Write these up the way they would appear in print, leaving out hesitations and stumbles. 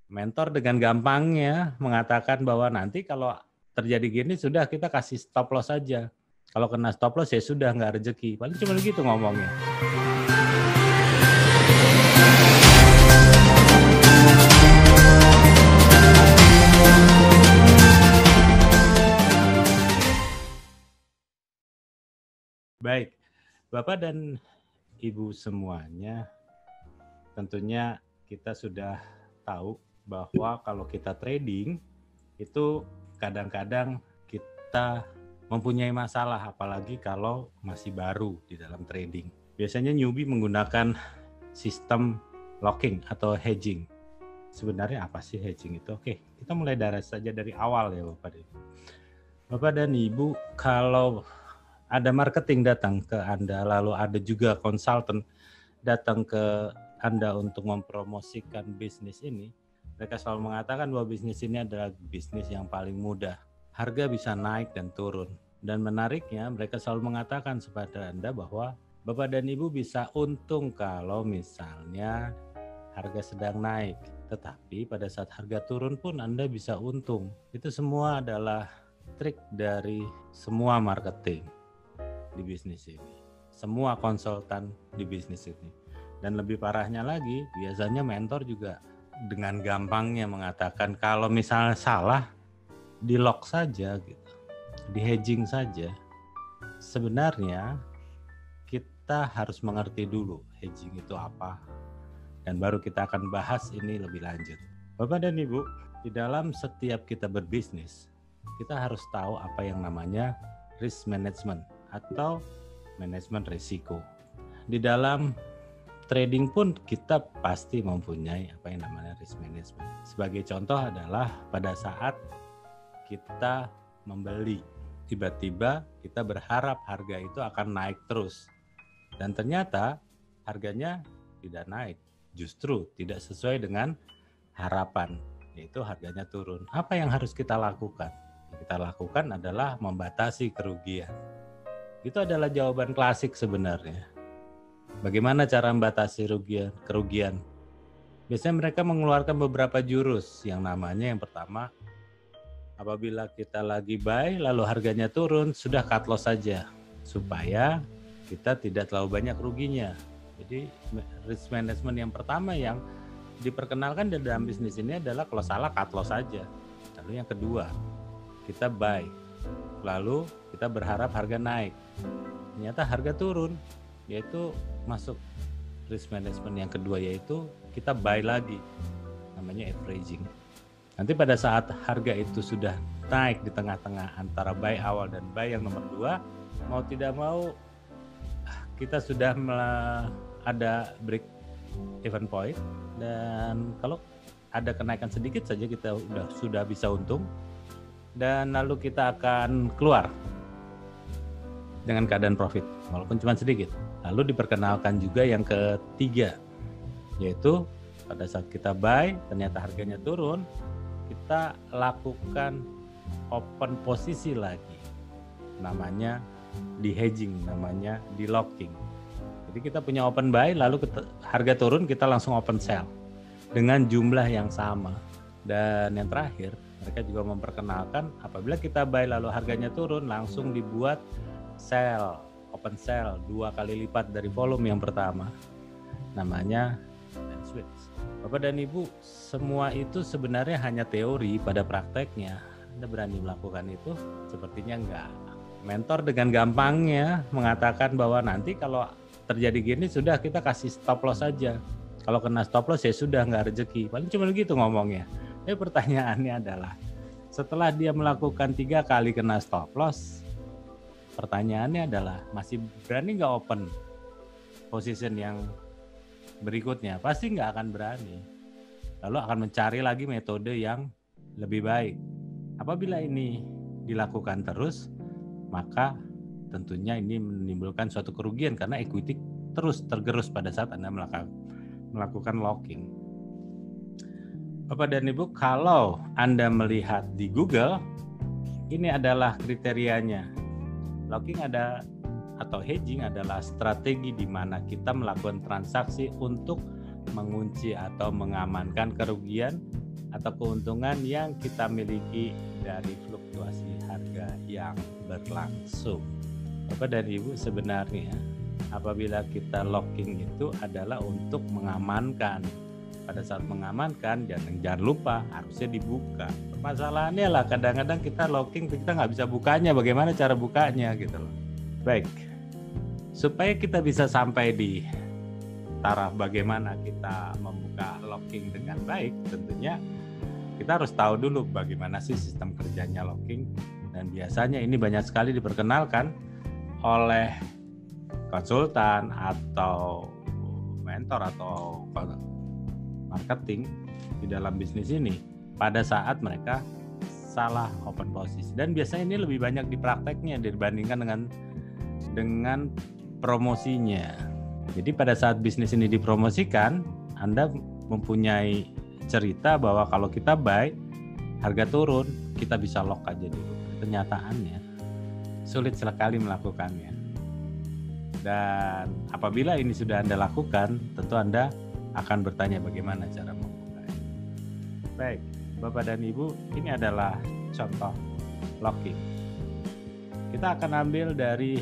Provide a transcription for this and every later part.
Mentor dengan gampangnya mengatakan bahwa nanti kalau terjadi gini sudah kita kasih stop loss saja. Kalau kena stop loss ya sudah nggak rezeki. Paling cuma begitu ngomongnya. Baik, Bapak dan Ibu semuanya, tentunya kita sudah tahu bahwa kalau kita trading itu kadang-kadang kita mempunyai masalah, apalagi kalau masih baru di dalam trading. Biasanya newbie menggunakan sistem locking atau hedging. Sebenarnya apa sih hedging itu? Oke, kita mulai saja dari awal ya Bapak dan Ibu. Bapak dan Ibu, kalau ada marketing datang ke Anda, lalu ada juga konsultan datang ke Anda untuk mempromosikan bisnis ini, mereka selalu mengatakan bahwa bisnis ini adalah bisnis yang paling mudah. Harga bisa naik dan turun. Dan menariknya, mereka selalu mengatakan kepada Anda bahwa Bapak dan Ibu bisa untung kalau misalnya harga sedang naik. Tetapi pada saat harga turun pun Anda bisa untung. Itu semua adalah trik dari semua marketing di bisnis ini. Semua konsultan di bisnis ini. Dan lebih parahnya lagi, biasanya mentor juga dengan gampangnya mengatakan kalau misalnya salah, di lock saja gitu, di hedging saja. Sebenarnya kita harus mengerti dulu hedging itu apa, dan baru kita akan bahas ini lebih lanjut. Bapak dan Ibu, di dalam setiap kita berbisnis, kita harus tahu apa yang namanya risk management atau manajemen risiko. Di dalam trading pun kita pasti mempunyai apa yang namanya risk management. Sebagai contoh adalah pada saat kita membeli, tiba-tiba kita berharap harga itu akan naik terus. Dan ternyata harganya tidak naik, justru tidak sesuai dengan harapan, yaitu harganya turun. Apa yang harus kita lakukan? Yang kita lakukan adalah membatasi kerugian. Itu adalah jawaban klasik sebenarnya. Bagaimana cara membatasi kerugian? Biasanya mereka mengeluarkan beberapa jurus yang namanya yang pertama, apabila kita lagi buy lalu harganya turun, sudah cut loss saja supaya kita tidak terlalu banyak ruginya. Jadi risk management yang pertama yang diperkenalkan di dalam bisnis ini adalah kalau salah cut loss saja. Lalu yang kedua, kita buy lalu kita berharap harga naik, ternyata harga turun, yaitu masuk risk management yang kedua, yaitu kita buy lagi, namanya averaging. Nanti pada saat harga itu sudah naik di tengah-tengah antara buy awal dan buy yang nomor 2, mau tidak mau kita sudah ada break even point, dan kalau ada kenaikan sedikit saja kita sudah bisa untung, dan lalu kita akan keluar dengan keadaan profit walaupun cuma sedikit. Lalu diperkenalkan juga yang ketiga, yaitu pada saat kita buy ternyata harganya turun, kita lakukan open posisi lagi, namanya di hedging, namanya di locking. Jadi kita punya open buy, lalu harga turun kita langsung open sell dengan jumlah yang sama. Dan yang terakhir, mereka juga memperkenalkan apabila kita buy lalu harganya turun, langsung dibuat sell, open sell 2 kali lipat dari volume yang pertama, namanya switch. Bapak dan Ibu, semua itu sebenarnya hanya teori. Pada prakteknya Anda berani melakukan itu? Sepertinya enggak. Mentor dengan gampangnya mengatakan bahwa nanti kalau terjadi gini sudah kita kasih stop loss saja. Kalau kena stop loss ya sudah nggak rezeki. Paling cuma begitu ngomongnya. Tapi pertanyaannya adalah, setelah dia melakukan 3 kali kena stop loss, pertanyaannya adalah masih berani nggak open position yang berikutnya? Pasti nggak akan berani. Lalu akan mencari lagi metode yang lebih baik. Apabila ini dilakukan terus, maka tentunya ini menimbulkan suatu kerugian karena equity terus tergerus pada saat Anda melakukan locking. Bapak dan Ibu, kalau Anda melihat di Google, ini adalah kriterianya. Locking atau hedging adalah strategi di mana kita melakukan transaksi untuk mengunci atau mengamankan kerugian atau keuntungan yang kita miliki dari fluktuasi harga yang berlangsung. Bapak dan Ibu, sebenarnya apabila kita locking itu adalah untuk mengamankan. Pada saat mengamankan, jangan lupa harusnya dibuka. Permasalahannya lah kadang-kadang kita locking, kita nggak bisa bukanya. Bagaimana cara bukanya gitu loh. Baik, supaya kita bisa sampai di taraf bagaimana kita membuka locking dengan baik, tentunya kita harus tahu dulu bagaimana sih sistem kerjanya locking. Dan biasanya ini banyak sekali diperkenalkan oleh konsultan atau mentor atau marketing di dalam bisnis ini pada saat mereka salah open posisi. Dan biasanya ini lebih banyak di prakteknya dibandingkan dengan promosinya. Jadi pada saat bisnis ini dipromosikan, Anda mempunyai cerita bahwa kalau kita buy, harga turun, kita bisa lock aja dulu. Kenyataannya sulit sekali melakukannya. Dan apabila ini sudah Anda lakukan, tentu Anda akan bertanya bagaimana cara membukanya. Baik, Bapak dan Ibu, ini adalah contoh locking. Kita akan ambil dari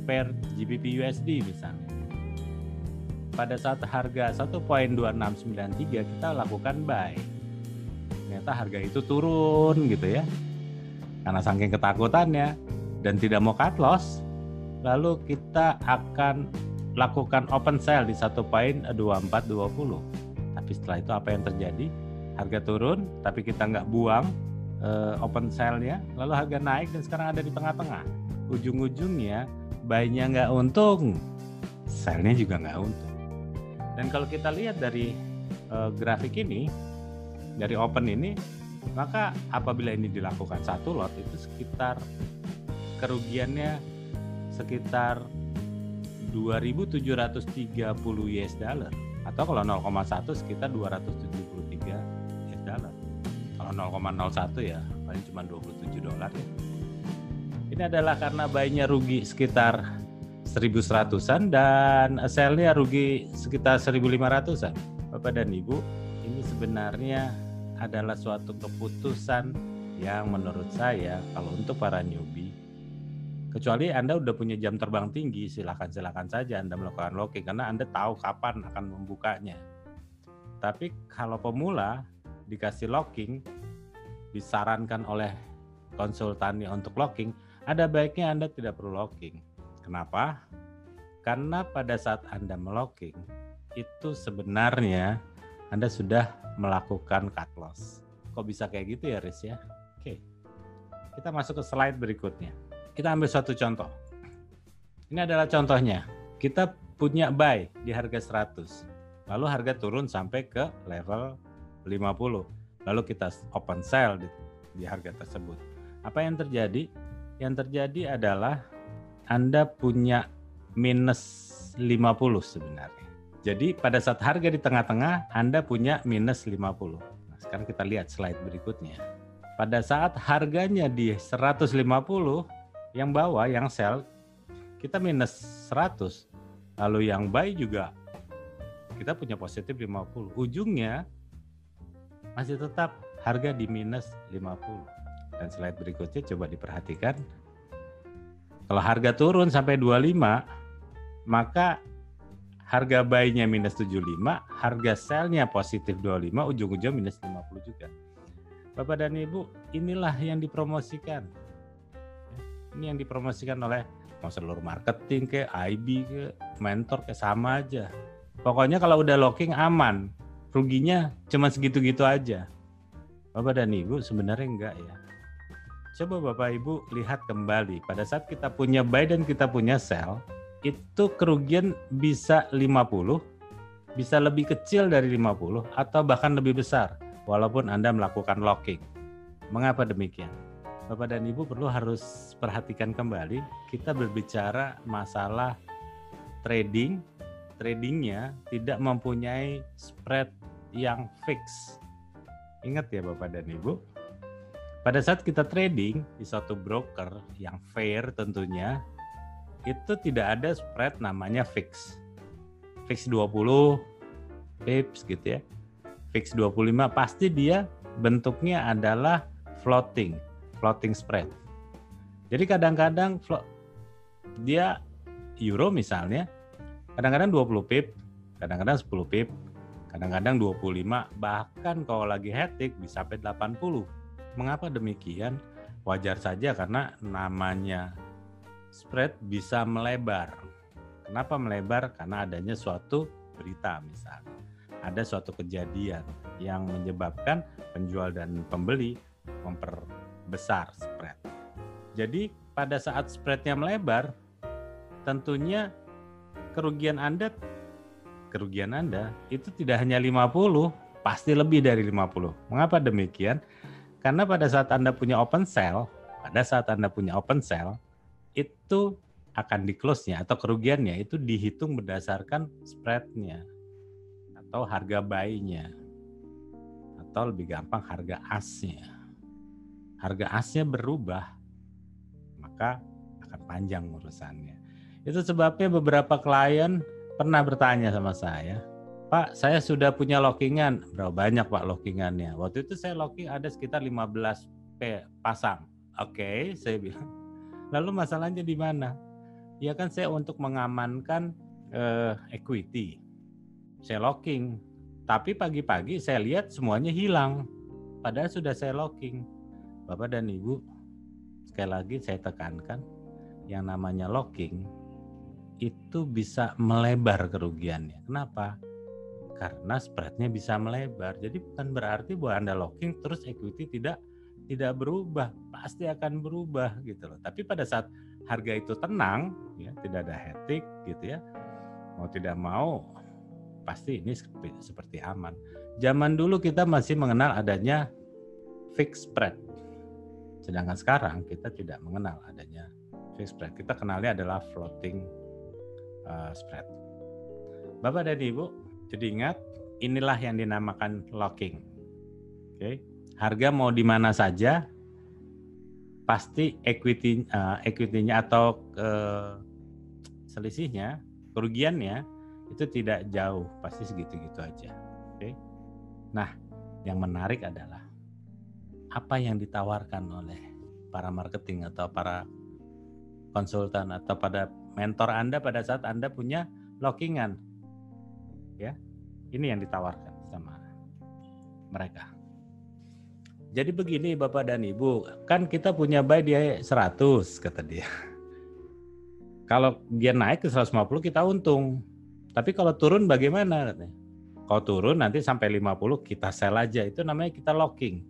pair GBP USD misalnya. Pada saat harga 1.2693 kita lakukan buy. Ternyata harga itu turun gitu ya. Karena saking ketakutannya dan tidak mau cut loss, lalu kita akan lakukan open sell di 1.2420. Tapi setelah itu apa yang terjadi? Harga turun, tapi kita nggak buang open sell-nya, lalu harga naik dan sekarang ada di tengah-tengah. Ujung-ujungnya buy-nya nggak untung, sell-nya juga nggak untung. Dan kalau kita lihat dari grafik ini, dari open ini, maka apabila ini dilakukan satu lot itu sekitar kerugiannya sekitar 2.730 US dollar, atau kalau 0,1 sekitar 273 US dollar. Kalau 0,01 ya paling cuma 27 dolar ya. Ini adalah karena buy-nya rugi sekitar 1.100-an dan sell-nya rugi sekitar 1.500-an. Bapak dan Ibu, ini sebenarnya adalah suatu keputusan yang menurut saya kalau untuk para newbie, kecuali Anda udah punya jam terbang tinggi, silakan saja Anda melakukan locking karena Anda tahu kapan akan membukanya. Tapi kalau pemula dikasih locking, disarankan oleh konsultannya untuk locking, ada baiknya Anda tidak perlu locking. Kenapa? Karena pada saat Anda melocking, itu sebenarnya Anda sudah melakukan cut loss. Kok bisa kayak gitu ya, Riz ya? Oke. Kita masuk ke slide berikutnya. Kita ambil suatu contoh. Ini adalah contohnya. Kita punya buy di harga 100. Lalu harga turun sampai ke level 50. Lalu kita open sell di harga tersebut. Apa yang terjadi? Yang terjadi adalah Anda punya minus 50 sebenarnya. Jadi pada saat harga di tengah-tengah, Anda punya minus 50. Nah, sekarang kita lihat slide berikutnya. Pada saat harganya di 150, yang bawah, yang sell, kita minus 100. Lalu yang buy juga, kita punya positif 50. Ujungnya masih tetap harga di minus 50. Dan slide berikutnya coba diperhatikan. Kalau harga turun sampai 25, maka harga buy-nya minus 75, harga sell-nya positif 25, ujung-ujung minus 50 juga. Bapak dan Ibu, inilah yang dipromosikan. Ini yang dipromosikan oleh mau seluruh marketing ke IB ke mentor ke sama aja. Pokoknya kalau udah locking aman, ruginya cuma segitu-gitu aja. Bapak dan Ibu sebenarnya enggak ya. Coba Bapak Ibu lihat kembali pada saat kita punya buy dan kita punya sell, itu kerugian bisa 50, bisa lebih kecil dari 50 atau bahkan lebih besar walaupun Anda melakukan locking. Mengapa demikian? Bapak dan Ibu perlu harus perhatikan kembali, kita berbicara masalah tradingnya tidak mempunyai spread yang fix. Ingat ya Bapak dan Ibu, pada saat kita trading di suatu broker yang fair tentunya, itu tidak ada spread namanya fix. Fix 20 pips gitu ya, fix 25, pasti dia bentuknya adalah floating spread. Jadi kadang-kadang dia euro misalnya, kadang-kadang 20 pip, kadang-kadang 10 pip, kadang-kadang 25, bahkan kalau lagi hektik bisa sampai 80. Mengapa demikian? Wajar saja karena namanya spread bisa melebar. Kenapa melebar? Karena adanya suatu berita misalnya. Ada suatu kejadian yang menyebabkan penjual dan pembeli memperbesar spread. Jadi pada saat spreadnya melebar, tentunya kerugian Anda itu tidak hanya 50, pasti lebih dari 50. Mengapa demikian? Karena pada saat Anda punya open sell, itu akan di-close-nya atau kerugiannya itu dihitung berdasarkan spread-nya atau harga buy-nya atau lebih gampang harga as-nya. Harga as-nya berubah, maka akan panjang urusannya. Itu sebabnya beberapa klien pernah bertanya sama saya, Pak, saya sudah punya lockingan. Berapa banyak Pak lockingannya? Waktu itu saya locking ada sekitar 15 pasang. Oke, saya bilang. Lalu masalahnya di mana? Ya kan saya untuk mengamankan equity. Saya locking. Tapi pagi-pagi saya lihat semuanya hilang. Padahal sudah saya locking. Bapak dan Ibu, sekali lagi saya tekankan, yang namanya locking itu bisa melebar kerugiannya. Kenapa? Karena spreadnya bisa melebar. Jadi bukan berarti bahwa Anda locking terus equity tidak berubah, pasti akan berubah gitu loh. Tapi pada saat harga itu tenang, ya tidak ada hektik gitu ya, mau tidak mau pasti ini seperti aman. Zaman dulu kita masih mengenal adanya fixed spread, sedangkan sekarang kita tidak mengenal adanya fixed spread. Kita kenalnya adalah floating spread. Bapak dan Ibu, jadi ingat, inilah yang dinamakan locking. Oke. Harga mau di mana saja, pasti equity-nya atau selisihnya, kerugiannya itu tidak jauh, pasti segitu-gitu aja. Oke. Nah, yang menarik adalah apa yang ditawarkan oleh para marketing atau para konsultan atau pada mentor Anda pada saat Anda punya lockingan. Ya, ini yang ditawarkan sama mereka. Jadi begini Bapak dan Ibu, kan kita punya buy dia 100 kata dia. Kalau dia naik ke 150 kita untung. Tapi kalau turun bagaimana katanya? Kalau turun nanti sampai 50 kita sell aja, itu namanya kita locking.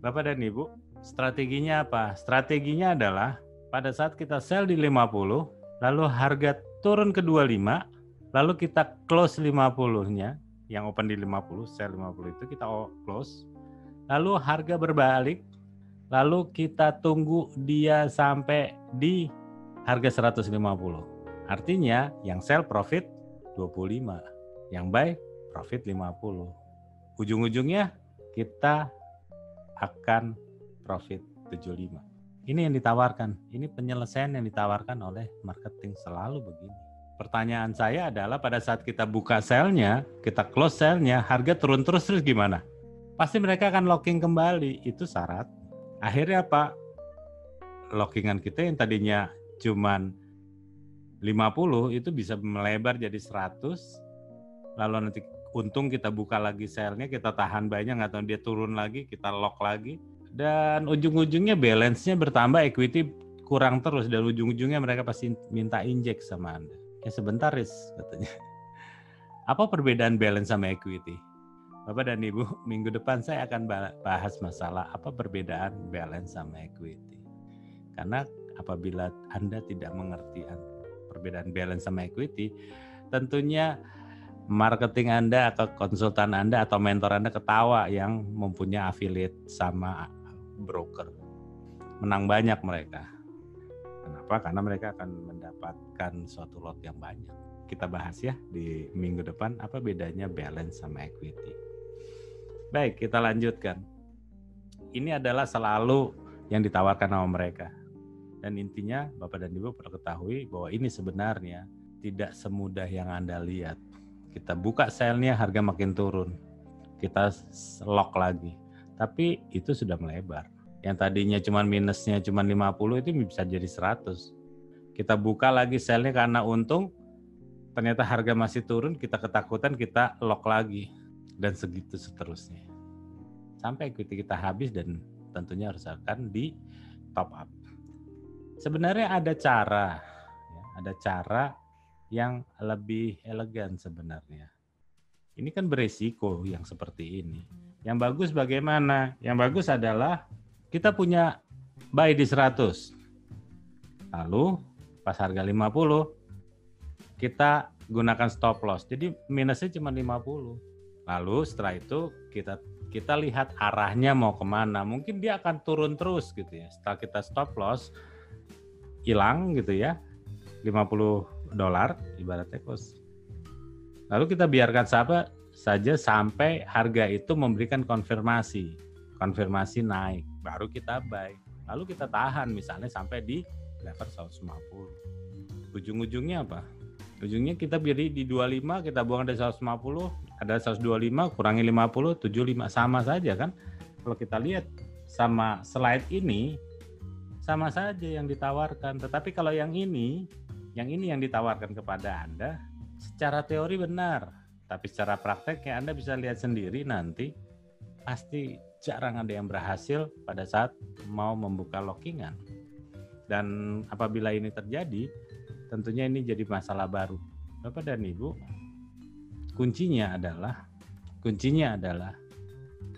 Bapak dan Ibu, strateginya apa? Strateginya adalah pada saat kita sell di 50, lalu harga turun ke 25, lalu kita close 50-nya, yang open di 50, sell 50 itu kita close. Lalu harga berbalik, lalu kita tunggu dia sampai di harga 150. Artinya yang sell profit 25, yang buy profit 50. Ujung-ujungnya kita akan profit 75. Ini yang ditawarkan, ini penyelesaian yang ditawarkan oleh marketing, selalu begini. Pertanyaan saya adalah pada saat kita buka sell-nya, kita close sell-nya, harga turun terus gimana? Pasti mereka akan locking kembali, itu syarat. Akhirnya apa? Lockingan kita yang tadinya cuman 50 itu bisa melebar jadi 100. Lalu nanti untung kita buka lagi sell-nya, kita tahan buy-nya, nggak tahu dia turun lagi, kita lock lagi. Dan ujung-ujungnya balance-nya bertambah, equity kurang terus, dan ujung-ujungnya mereka pasti minta injek sama Anda. Ya sebentar katanya. Apa perbedaan balance sama equity? Bapak dan Ibu, minggu depan saya akan bahas masalah apa perbedaan balance sama equity. Karena apabila Anda tidak mengerti perbedaan balance sama equity, tentunya marketing Anda atau konsultan Anda atau mentor Anda ketawa yang mempunyai affiliate sama broker. Menang banyak mereka. Kenapa? Karena mereka akan mendapatkan suatu lot yang banyak. Kita bahas ya di minggu depan apa bedanya balance sama equity. Baik, kita lanjutkan. Ini adalah selalu yang ditawarkan sama mereka. Dan intinya Bapak dan Ibu perlu ketahui bahwa ini sebenarnya tidak semudah yang Anda lihat. Kita buka sell-nya harga makin turun. Kita lock lagi. Tapi itu sudah melebar. Yang tadinya cuma minusnya cuma 50 itu bisa jadi 100. Kita buka lagi selnya karena untung, ternyata harga masih turun, kita ketakutan, kita lock lagi. Dan segitu seterusnya. Sampai equity kita habis dan tentunya harus akan di top up. Sebenarnya ada cara yang lebih elegan sebenarnya. Ini kan beresiko yang seperti ini. Yang bagus bagaimana? Yang bagus adalah kita punya buy di 100. Lalu pas harga 50 kita gunakan stop loss. Jadi minusnya cuma 50. Lalu setelah itu kita lihat arahnya mau kemana. Mungkin dia akan turun terus gitu ya. Setelah kita stop loss hilang gitu ya. $50 ibaratnya cost. Lalu kita biarkan saja sampai harga itu memberikan konfirmasi naik, baru kita buy. Lalu kita tahan misalnya sampai di level 150. Ujung-ujungnya apa? Ujungnya kita beli di 25, kita buang dari 150, ada 125, kurangi 50, 75, sama saja kan? Kalau kita lihat sama slide ini, sama saja yang ditawarkan. Tetapi kalau yang ini yang ditawarkan kepada Anda, secara teori benar. Tapi secara prakteknya Anda bisa lihat sendiri nanti, pasti jarang ada yang berhasil pada saat mau membuka lockingan. Dan apabila ini terjadi, tentunya ini jadi masalah baru. Bapak dan Ibu, kuncinya adalah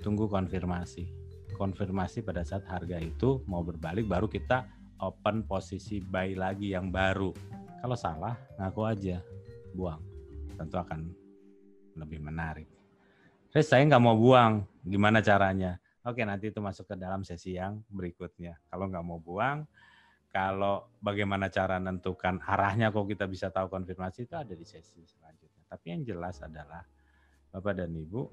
tunggu konfirmasi. Konfirmasi pada saat harga itu mau berbalik, baru kita open posisi buy lagi yang baru. Kalau salah, ngaku aja, buang. Tentu akan lebih menarik. Terus saya nggak mau buang, gimana caranya? Oke, nanti itu masuk ke dalam sesi yang berikutnya. Kalau nggak mau buang, kalau bagaimana cara menentukan arahnya kok kita bisa tahu konfirmasi, itu ada di sesi selanjutnya. Tapi yang jelas adalah, Bapak dan Ibu,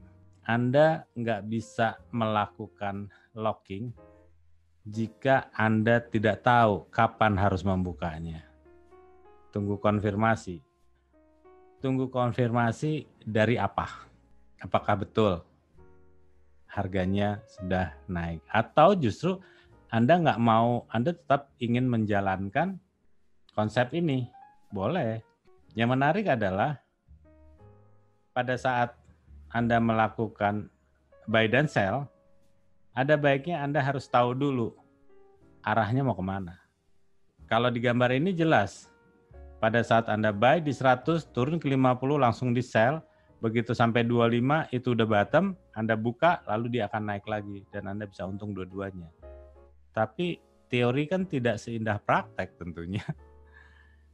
Anda nggak bisa melakukan locking jika Anda tidak tahu kapan harus membukanya. Tunggu konfirmasi. Tunggu konfirmasi dari apa? Apakah betul harganya sudah naik? Atau justru Anda nggak mau, Anda tetap ingin menjalankan konsep ini? Boleh. Yang menarik adalah pada saat Anda melakukan buy dan sell, ada baiknya Anda harus tahu dulu arahnya mau kemana. Kalau di gambar ini jelas, pada saat Anda buy di 100, turun ke 50, langsung di sell, begitu sampai 25 itu udah bottom, Anda buka lalu dia akan naik lagi dan Anda bisa untung dua-duanya. Tapi teori kan tidak seindah praktek tentunya.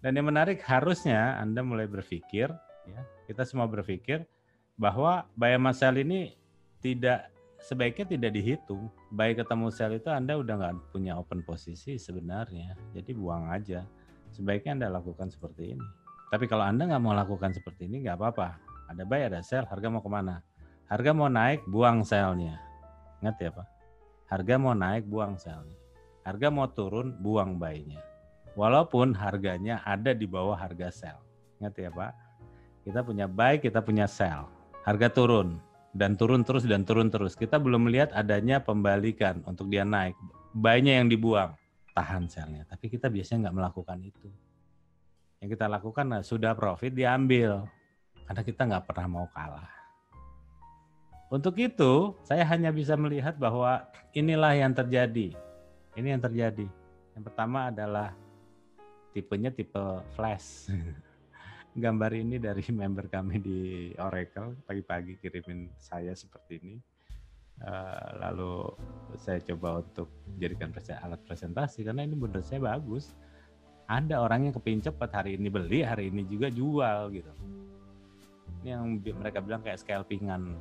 Dan yang menarik harusnya Anda mulai berpikir, ya, kita semua berpikir bahwa buy sama sell ini sebaiknya tidak dihitung. Buy ketemu sell itu Anda udah nggak punya open posisi sebenarnya, jadi buang aja. Sebaiknya Anda lakukan seperti ini. Tapi kalau Anda nggak mau lakukan seperti ini, nggak apa-apa. Ada buy, ada sell, harga mau kemana? Harga mau naik, buang sell-nya. Ingat ya Pak? Harga mau naik, buang sell-nya. Harga mau turun, buang buy-nya. Walaupun harganya ada di bawah harga sell. Ingat ya Pak? Kita punya buy, kita punya sell. Harga turun, dan turun terus, dan turun terus. Kita belum melihat adanya pembalikan untuk dia naik. Buy-nya yang dibuang, tahan sell-nya. Tapi kita biasanya nggak melakukan itu. Yang kita lakukan, sudah profit, diambil. Karena kita nggak pernah mau kalah. Untuk itu, saya hanya bisa melihat bahwa inilah yang terjadi. Ini yang terjadi. Yang pertama adalah tipenya tipe flash. Gambar ini dari member kami di Oracle, pagi-pagi kirimin saya seperti ini. Lalu saya coba untuk jadikan alat presentasi, karena ini menurut saya bagus. Ada orang yang kepingin cepat, hari ini beli, hari ini juga jual gitu. Ini yang mereka bilang kayak scalpingan.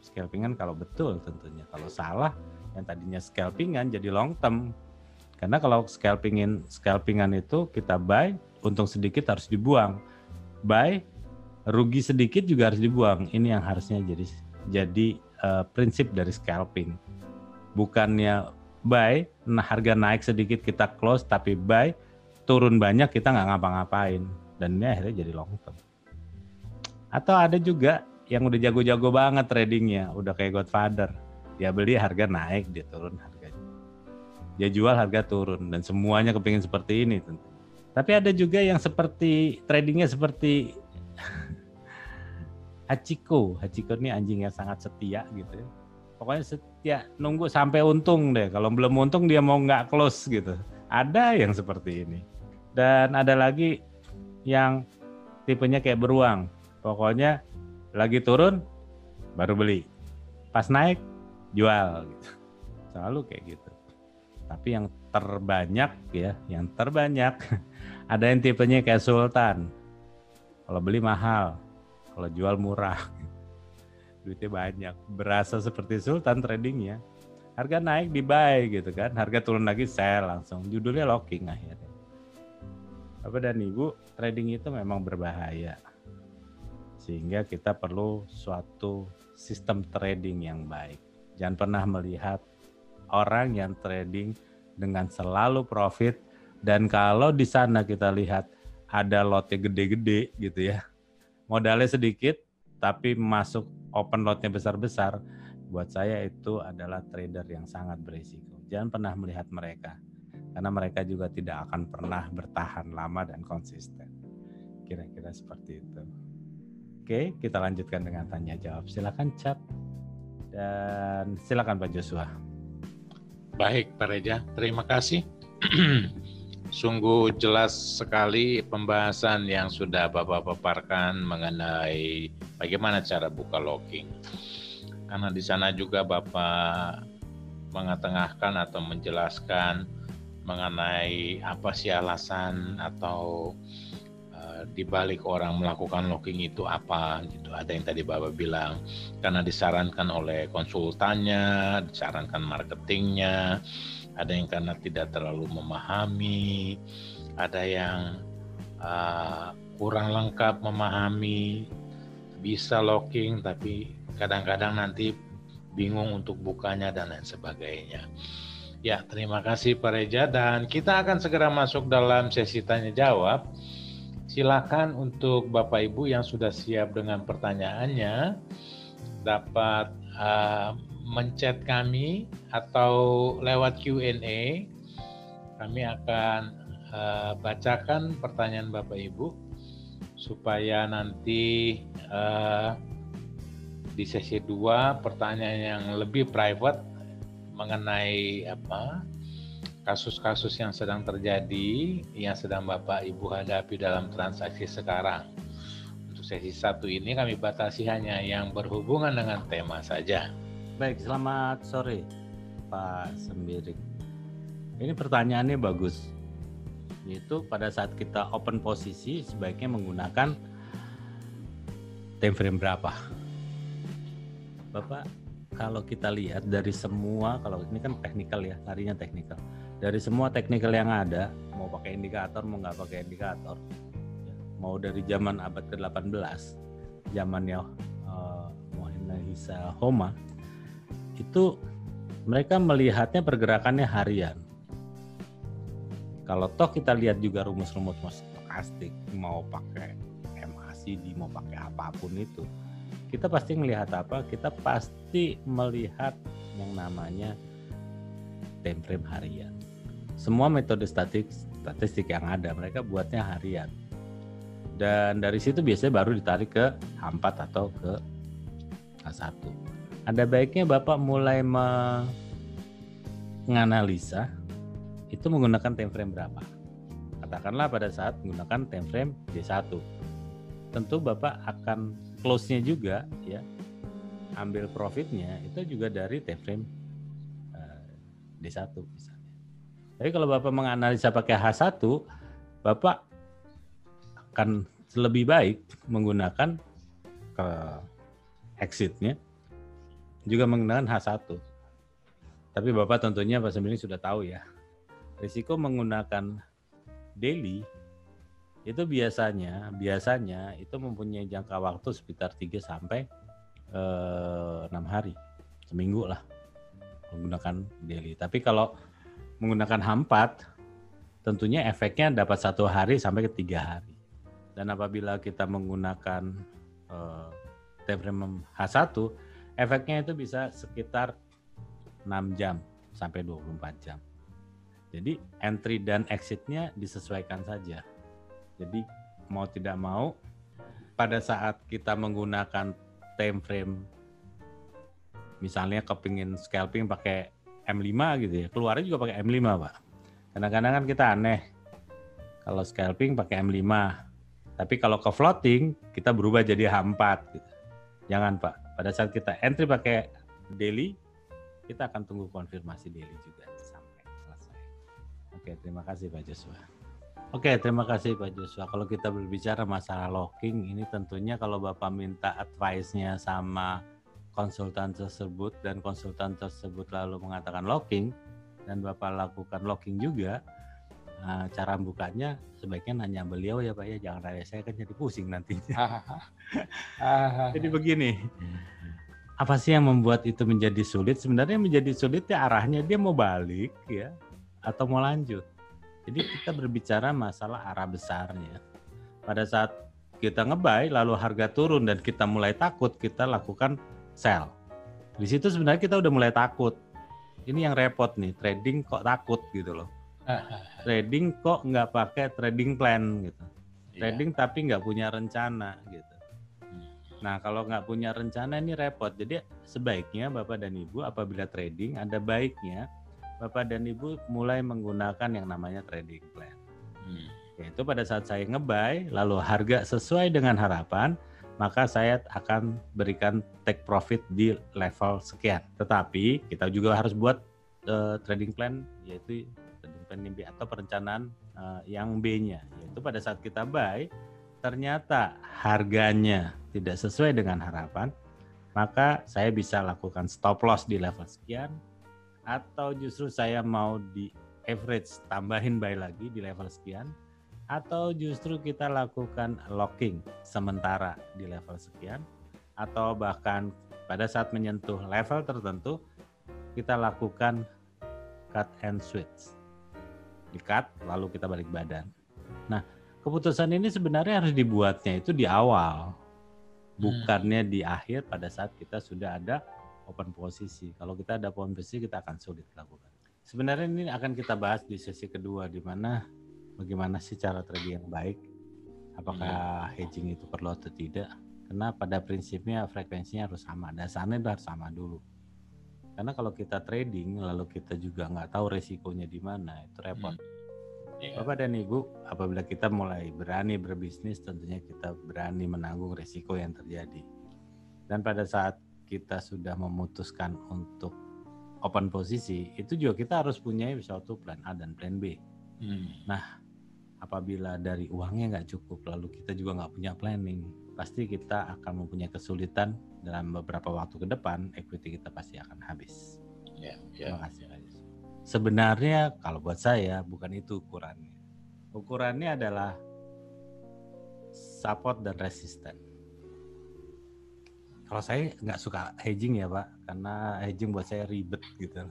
Scalpingan kalau betul tentunya. Kalau salah, yang tadinya scalpingan jadi long term. Karena kalau scalpingan itu kita buy, untung sedikit harus dibuang. Buy, rugi sedikit juga harus dibuang. Ini yang harusnya jadi prinsip dari scalping. Bukannya buy, harga naik sedikit kita close, tapi buy, turun banyak kita nggak ngapa-ngapain. Dan ini akhirnya jadi long term. Atau ada juga yang udah jago-jago banget tradingnya, udah kayak Godfather. Dia beli harga naik, dia turun harganya. Dia jual harga turun, dan semuanya kepingin seperti ini tentu. Tapi ada juga yang seperti tradingnya seperti Hachiko. Hachiko ini anjing yang sangat setia gitu ya. Pokoknya setia, nunggu sampai untung deh. Kalau belum untung dia mau nggak close gitu. Ada yang seperti ini. Dan ada lagi yang tipenya kayak beruang. Pokoknya lagi turun baru beli. Pas naik jual gitu. Selalu kayak gitu. Tapi yang terbanyak ya, yang terbanyak ada yang tipenya kayak sultan. Kalau beli mahal, kalau jual murah. Duitnya banyak, berasa seperti sultan tradingnya. Harga naik di buy gitu kan, harga turun lagi sell langsung. Judulnya locking akhirnya. Bapak dan Ibu, trading itu memang berbahaya. Sehingga kita perlu suatu sistem trading yang baik. Jangan pernah melihat orang yang trading dengan selalu profit, dan kalau di sana kita lihat ada lotnya gede-gede gitu ya, modalnya sedikit tapi masuk open lotnya besar-besar, buat saya itu adalah trader yang sangat berisiko. Jangan pernah melihat mereka, karena mereka juga tidak akan pernah bertahan lama dan konsisten. Kira-kira seperti itu. Oke, kita lanjutkan dengan tanya jawab. Silakan chat, dan silakan Pak Joshua. Baik Pak Reza, terima kasih. Sungguh jelas sekali pembahasan yang sudah Bapak paparkan mengenai bagaimana cara buka locking. Karena di sana juga Bapak mengetengahkan atau menjelaskan mengenai apa sih alasan atau di balik orang melakukan locking itu apa gitu. Ada yang tadi Bapak bilang karena disarankan oleh konsultannya, disarankan marketingnya, ada yang karena tidak terlalu memahami, ada yang kurang lengkap memahami, bisa locking tapi kadang-kadang nanti bingung untuk bukanya dan lain sebagainya. Ya, terima kasih Pak Reza, dan kita akan segera masuk dalam sesi tanya jawab. Silakan untuk Bapak Ibu yang sudah siap dengan pertanyaannya dapat menchat kami atau lewat Q&A. Kami akan bacakan pertanyaan Bapak Ibu supaya nanti di sesi 2 pertanyaan yang lebih private mengenai kasus-kasus yang sedang terjadi, yang sedang Bapak Ibu hadapi dalam transaksi sekarang. Untuk sesi 1 ini kami batasi hanya yang berhubungan dengan tema saja. Baik, selamat sore Pak Sembiring. Ini pertanyaannya bagus. Yaitu pada saat kita open posisi sebaiknya menggunakan time frame berapa? Bapak, kalau kita lihat dari semua, kalau ini kan teknikal ya, larinya teknikal. Dari semua teknikal yang ada, mau pakai indikator, mau nggak pakai indikator, mau dari zaman abad ke-18, zamannya Mohina Homa, itu mereka melihatnya pergerakannya harian. Kalau toh kita lihat juga rumus-rumus stokastik, mau pakai MACD, mau pakai apapun itu, kita pasti melihat apa? Kita pasti melihat yang namanya time frame harian. Semua metode statistik yang ada, mereka buatnya harian. Dan dari situ biasanya baru ditarik ke H4 atau ke H1. Ada baiknya Bapak mulai menganalisa itu menggunakan time frame berapa. Katakanlah pada saat menggunakan time frame D1. Tentu Bapak akan close-nya juga ya, ambil profitnya itu juga dari time frame D1 misalnya. Tapi kalau Bapak menganalisa pakai H1, Bapak akan lebih baik menggunakan exit-nya juga menggunakan H1. Tapi Bapak tentunya Pak Sembiring sudah tahu ya, risiko menggunakan daily itu biasanya itu mempunyai jangka waktu sekitar 3 sampai 6 hari, seminggu lah menggunakan daily. Tapi kalau menggunakan H4 tentunya efeknya dapat 1 hari sampai ke 3 hari. Dan apabila kita menggunakan time frame H1, efeknya itu bisa sekitar 6 jam sampai 24 jam. Jadi entry dan exit-nya disesuaikan saja. Jadi mau tidak mau pada saat kita menggunakan time frame, misalnya kepingin scalping pakai M5 gitu ya, keluarnya juga pakai M5 Pak. Kadang-kadang kan kita aneh kalau scalping pakai M5, tapi kalau ke floating kita berubah jadi H4 gitu. Jangan Pak, pada saat kita entry pakai daily, kita akan tunggu konfirmasi daily juga sampai selesai. Oke, terima kasih Pak Joshua. Oke, terima kasih Pak Joshua. Kalau kita berbicara masalah locking, ini tentunya kalau Bapak minta advice-nya sama konsultan tersebut dan konsultan tersebut lalu mengatakan locking dan Bapak lakukan locking juga, cara bukanya sebaiknya nanya beliau ya Pak ya, jangan nanya saya kan jadi pusing nantinya. Jadi begini, apa sih yang membuat itu menjadi sulit? Sebenarnya menjadi sulit ya arahnya dia mau balik ya atau mau lanjut. Jadi kita berbicara masalah arah besarnya. Pada saat kita nge-buy lalu harga turun dan kita mulai takut, kita lakukan sell. Di situ sebenarnya kita udah mulai takut. Ini yang repot nih, trading kok takut gitu loh. Trading kok nggak pakai trading plan gitu. Trading tapi nggak punya rencana gitu. Nah kalau nggak punya rencana ini repot. Jadi sebaiknya Bapak dan Ibu apabila trading ada baiknya Bapak dan Ibu mulai menggunakan yang namanya trading plan. Yaitu pada saat saya nge-buy, lalu harga sesuai dengan harapan, maka saya akan berikan take profit di level sekian. Tetapi kita juga harus buat trading plan, yaitu trading plan B atau perencanaan yang B-nya. Yaitu pada saat kita buy, ternyata harganya tidak sesuai dengan harapan, maka saya bisa lakukan stop loss di level sekian, atau justru saya mau di average tambahin buy lagi di level sekian, atau justru kita lakukan locking sementara di level sekian, atau bahkan pada saat menyentuh level tertentu kita lakukan cut and switch, di cut lalu kita balik badan. Nah keputusan ini sebenarnya harus dibuatnya itu di awal, bukannya di akhir pada saat kita sudah ada open posisi. Kalau kita ada open posisi kita akan sulit lakukan. Sebenarnya ini akan kita bahas di sesi kedua, di mana bagaimana sih cara trading yang baik, apakah hedging itu perlu atau tidak. Karena pada prinsipnya frekuensinya harus sama, dasarnya harus sama dulu. Karena kalau kita trading lalu kita juga nggak tahu resikonya di mana, itu repot. Bapak dan Ibu, apabila kita mulai berani berbisnis, tentunya kita berani menanggung resiko yang terjadi. Dan pada saat kita sudah memutuskan untuk open posisi, itu juga kita harus punya suatu plan A dan plan B. Nah, apabila dari uangnya nggak cukup, lalu kita juga nggak punya planning, pasti kita akan mempunyai kesulitan dalam beberapa waktu ke depan, equity kita pasti akan habis. Terima kasih. Sebenarnya kalau buat saya bukan itu ukurannya. Ukurannya adalah support dan resistance. Kalau saya nggak suka hedging ya Pak, karena hedging buat saya ribet gitu.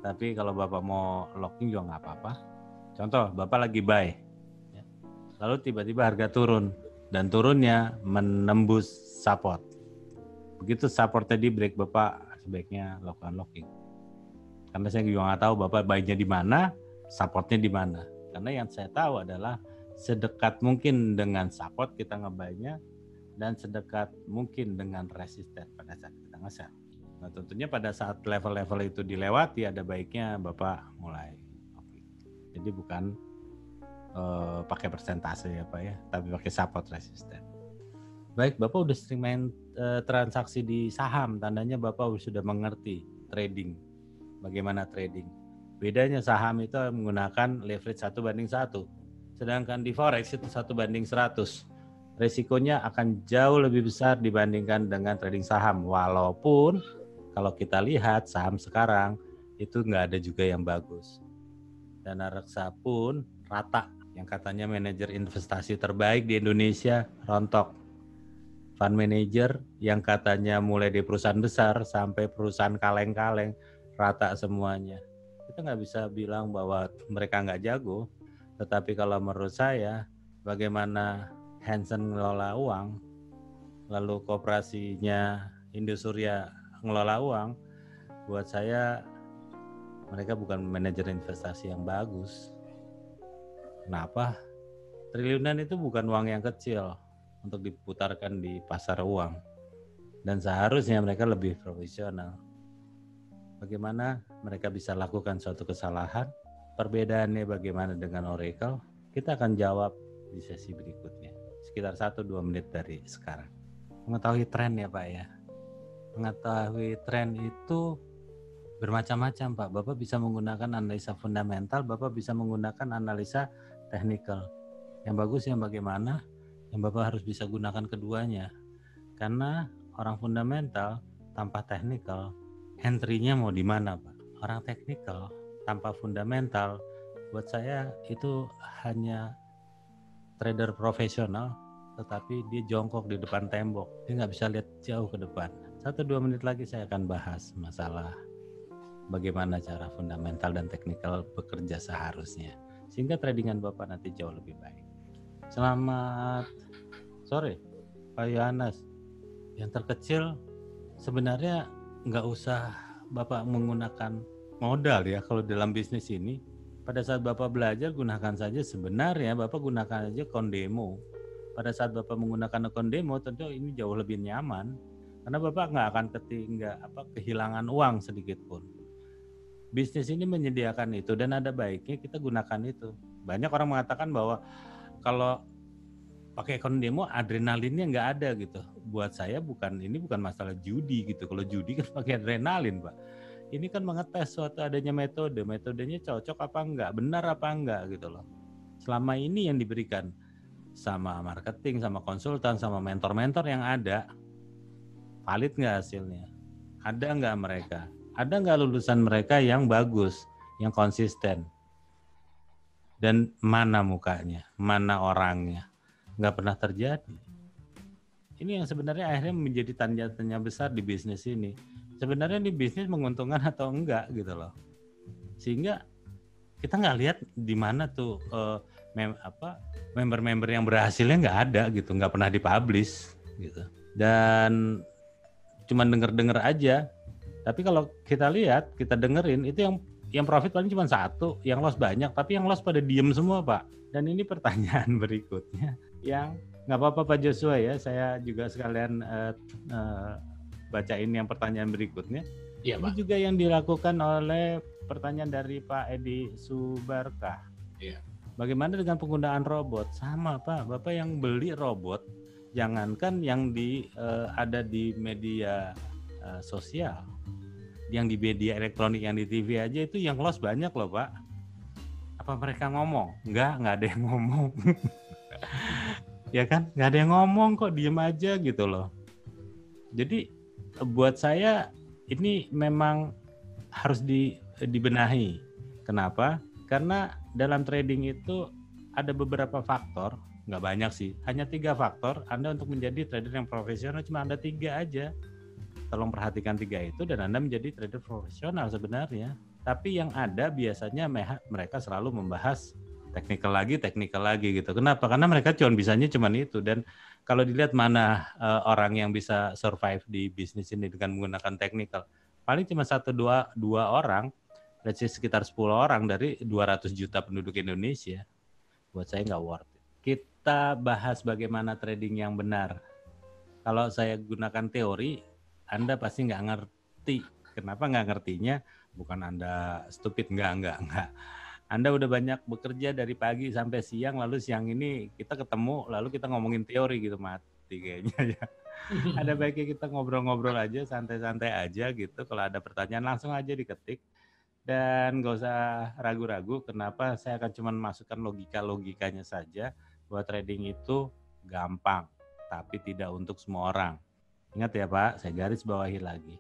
Tapi kalau Bapak mau locking juga nggak apa-apa. Contoh, Bapak lagi buy, ya. Lalu tiba-tiba harga turun, dan turunnya menembus support. Begitu supportnya di break, Bapak sebaiknya lakukan locking. Karena saya juga nggak tahu Bapak buy-nya di mana, supportnya di mana. Karena yang saya tahu adalah sedekat mungkin dengan support kita nge-buy-nya, dan sedekat mungkin dengan resisten pada saat kita nge-sell. Nah tentunya pada saat level-level itu dilewati ada baiknya Bapak mulai locking. Jadi bukan pakai persentase ya Pak ya, tapi pakai support resisten. Baik, Bapak udah sering main transaksi di saham, tandanya Bapak sudah mengerti trading. Bagaimana trading? Bedanya saham itu menggunakan leverage 1:1, sedangkan di forex itu 1:100. Resikonya akan jauh lebih besar dibandingkan dengan trading saham. Walaupun kalau kita lihat saham sekarang itu nggak ada juga yang bagus. Dana reksa pun rata, yang katanya manajer investasi terbaik di Indonesia rontok. Fund manager yang katanya mulai dari perusahaan besar sampai perusahaan kaleng-kaleng rata semuanya. Kita nggak bisa bilang bahwa mereka nggak jago, tetapi kalau menurut saya bagaimana Hansen ngelola uang, lalu kooperasinya Indosuria ngelola uang, buat saya mereka bukan manajer investasi yang bagus. Kenapa? Triliunan itu bukan uang yang kecil untuk diputarkan di pasar uang. Dan seharusnya mereka lebih profesional. Bagaimana mereka bisa lakukan suatu kesalahan? Perbedaannya bagaimana dengan Oracle? Kita akan jawab di sesi berikutnya. Sekitar 1-2 menit dari sekarang. Mengetahui tren ya Pak ya. Mengetahui tren itu bermacam-macam Pak. Bapak bisa menggunakan analisa fundamental, Bapak bisa menggunakan analisa technical. Yang bagus yang bagaimana? Yang Bapak harus bisa gunakan keduanya. Karena orang fundamental tanpa technical, entry-nya mau di mana Pak? Orang technical tanpa fundamental, buat saya itu hanya trader profesional, tetapi dia jongkok di depan tembok. Dia nggak bisa lihat jauh ke depan. 1-2 menit lagi saya akan bahas masalah bagaimana cara fundamental dan teknikal bekerja seharusnya. Sehingga tradingan Bapak nanti jauh lebih baik. Selamat sore Pak Yohanes. Yang terkecil sebenarnya nggak usah Bapak menggunakan modal ya kalau dalam bisnis ini. Pada saat Bapak belajar gunakan saja, sebenarnya Bapak gunakan aja Kondemo. Pada saat Bapak menggunakan Kondemo tentu ini jauh lebih nyaman karena Bapak nggak akan kehilangan uang sedikit pun. Bisnis ini menyediakan itu dan ada baiknya kita gunakan itu. Banyak orang mengatakan bahwa kalau pakai Kondemo adrenalinnya nggak ada gitu. Buat saya ini bukan masalah judi gitu. Kalau judi kan pakai adrenalin Pak. Ini kan mengetes suatu adanya metodenya cocok apa enggak, benar apa enggak gitu loh. Selama ini yang diberikan sama marketing, sama konsultan, sama mentor-mentor yang ada, valid nggak hasilnya? Ada nggak mereka? Ada nggak lulusan mereka yang bagus, yang konsisten? Dan mana mukanya, mana orangnya? Nggak pernah terjadi. Ini yang sebenarnya akhirnya menjadi tanda tanya besar di bisnis ini. Sebenarnya ini bisnis menguntungkan atau enggak gitu loh. Sehingga kita nggak lihat di mana tuh member-member yang berhasilnya nggak ada gitu, nggak pernah dipublish gitu. Dan cuma denger-denger aja. Tapi kalau kita lihat, kita dengerin itu yang profit paling cuma satu, yang loss banyak, tapi yang loss pada diem semua Pak. Dan ini pertanyaan berikutnya yang nggak apa-apa Pak Joshua ya, saya juga sekalian bacain yang pertanyaan berikutnya. Iya, Ini Pak. juga yang dilakukan oleh pertanyaan dari Pak Edi Subarkah. Iya. Bagaimana dengan penggunaan robot? Sama Pak, Bapak yang beli robot, jangankan yang ada di media sosial, yang di media elektronik, yang di TV aja itu yang loss banyak loh Pak. Apa mereka ngomong? Enggak ada yang ngomong. Ya kan, nggak ada yang ngomong kok, diem aja gitu loh. Jadi buat saya ini memang harus dibenahi. Kenapa? Karena dalam trading itu ada beberapa faktor, nggak banyak sih, hanya 3 faktor. Anda untuk menjadi trader yang profesional cuma ada 3 aja. Tolong perhatikan 3 itu dan Anda menjadi trader profesional sebenarnya. Tapi yang ada biasanya mereka selalu membahas teknikal lagi gitu. Kenapa? Karena mereka bisanya cuma itu. Dan kalau dilihat mana orang yang bisa survive di bisnis ini dengan menggunakan teknikal, paling cuma 1-2 orang, let's say sekitar 10 orang dari 200 juta penduduk Indonesia. Buat saya nggak worth it. Kita bahas bagaimana trading yang benar. Kalau saya gunakan teori, Anda pasti nggak ngerti. Kenapa nggak ngertinya? Bukan Anda stupid, nggak. Anda udah banyak bekerja dari pagi sampai siang, lalu siang ini kita ketemu, lalu kita ngomongin teori gitu, mati kayaknya ya. Ada baiknya kita ngobrol-ngobrol aja, santai-santai aja gitu. Kalau ada pertanyaan langsung aja diketik. Dan gak usah ragu-ragu, kenapa saya akan cuma masukkan logikanya saja, bahwa trading itu gampang, tapi tidak untuk semua orang. Ingat ya Pak, saya garis bawahi lagi.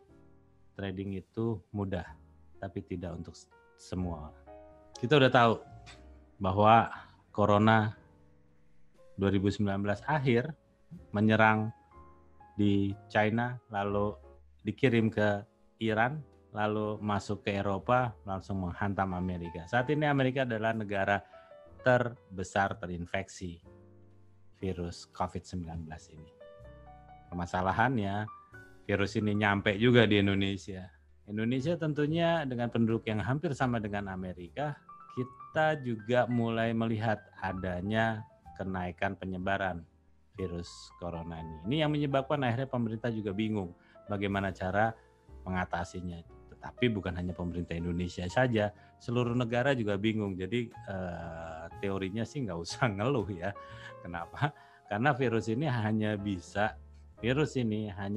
Trading itu mudah, tapi tidak untuk semua orang. Kita udah tahu bahwa Corona 2019 akhir menyerang di China, lalu dikirim ke Iran, lalu masuk ke Eropa, langsung menghantam Amerika. Saat ini Amerika adalah negara terbesar terinfeksi virus COVID-19 ini. Permasalahannya, virus ini nyampe juga di Indonesia. Indonesia tentunya dengan penduduk yang hampir sama dengan Amerika, kita juga mulai melihat adanya kenaikan penyebaran virus corona ini. Ini yang menyebabkan akhirnya pemerintah juga bingung bagaimana cara mengatasinya. Tetapi bukan hanya pemerintah Indonesia saja, seluruh negara juga bingung. Jadi teorinya sih nggak usah ngeluh ya. Kenapa? Karena virus ini hanya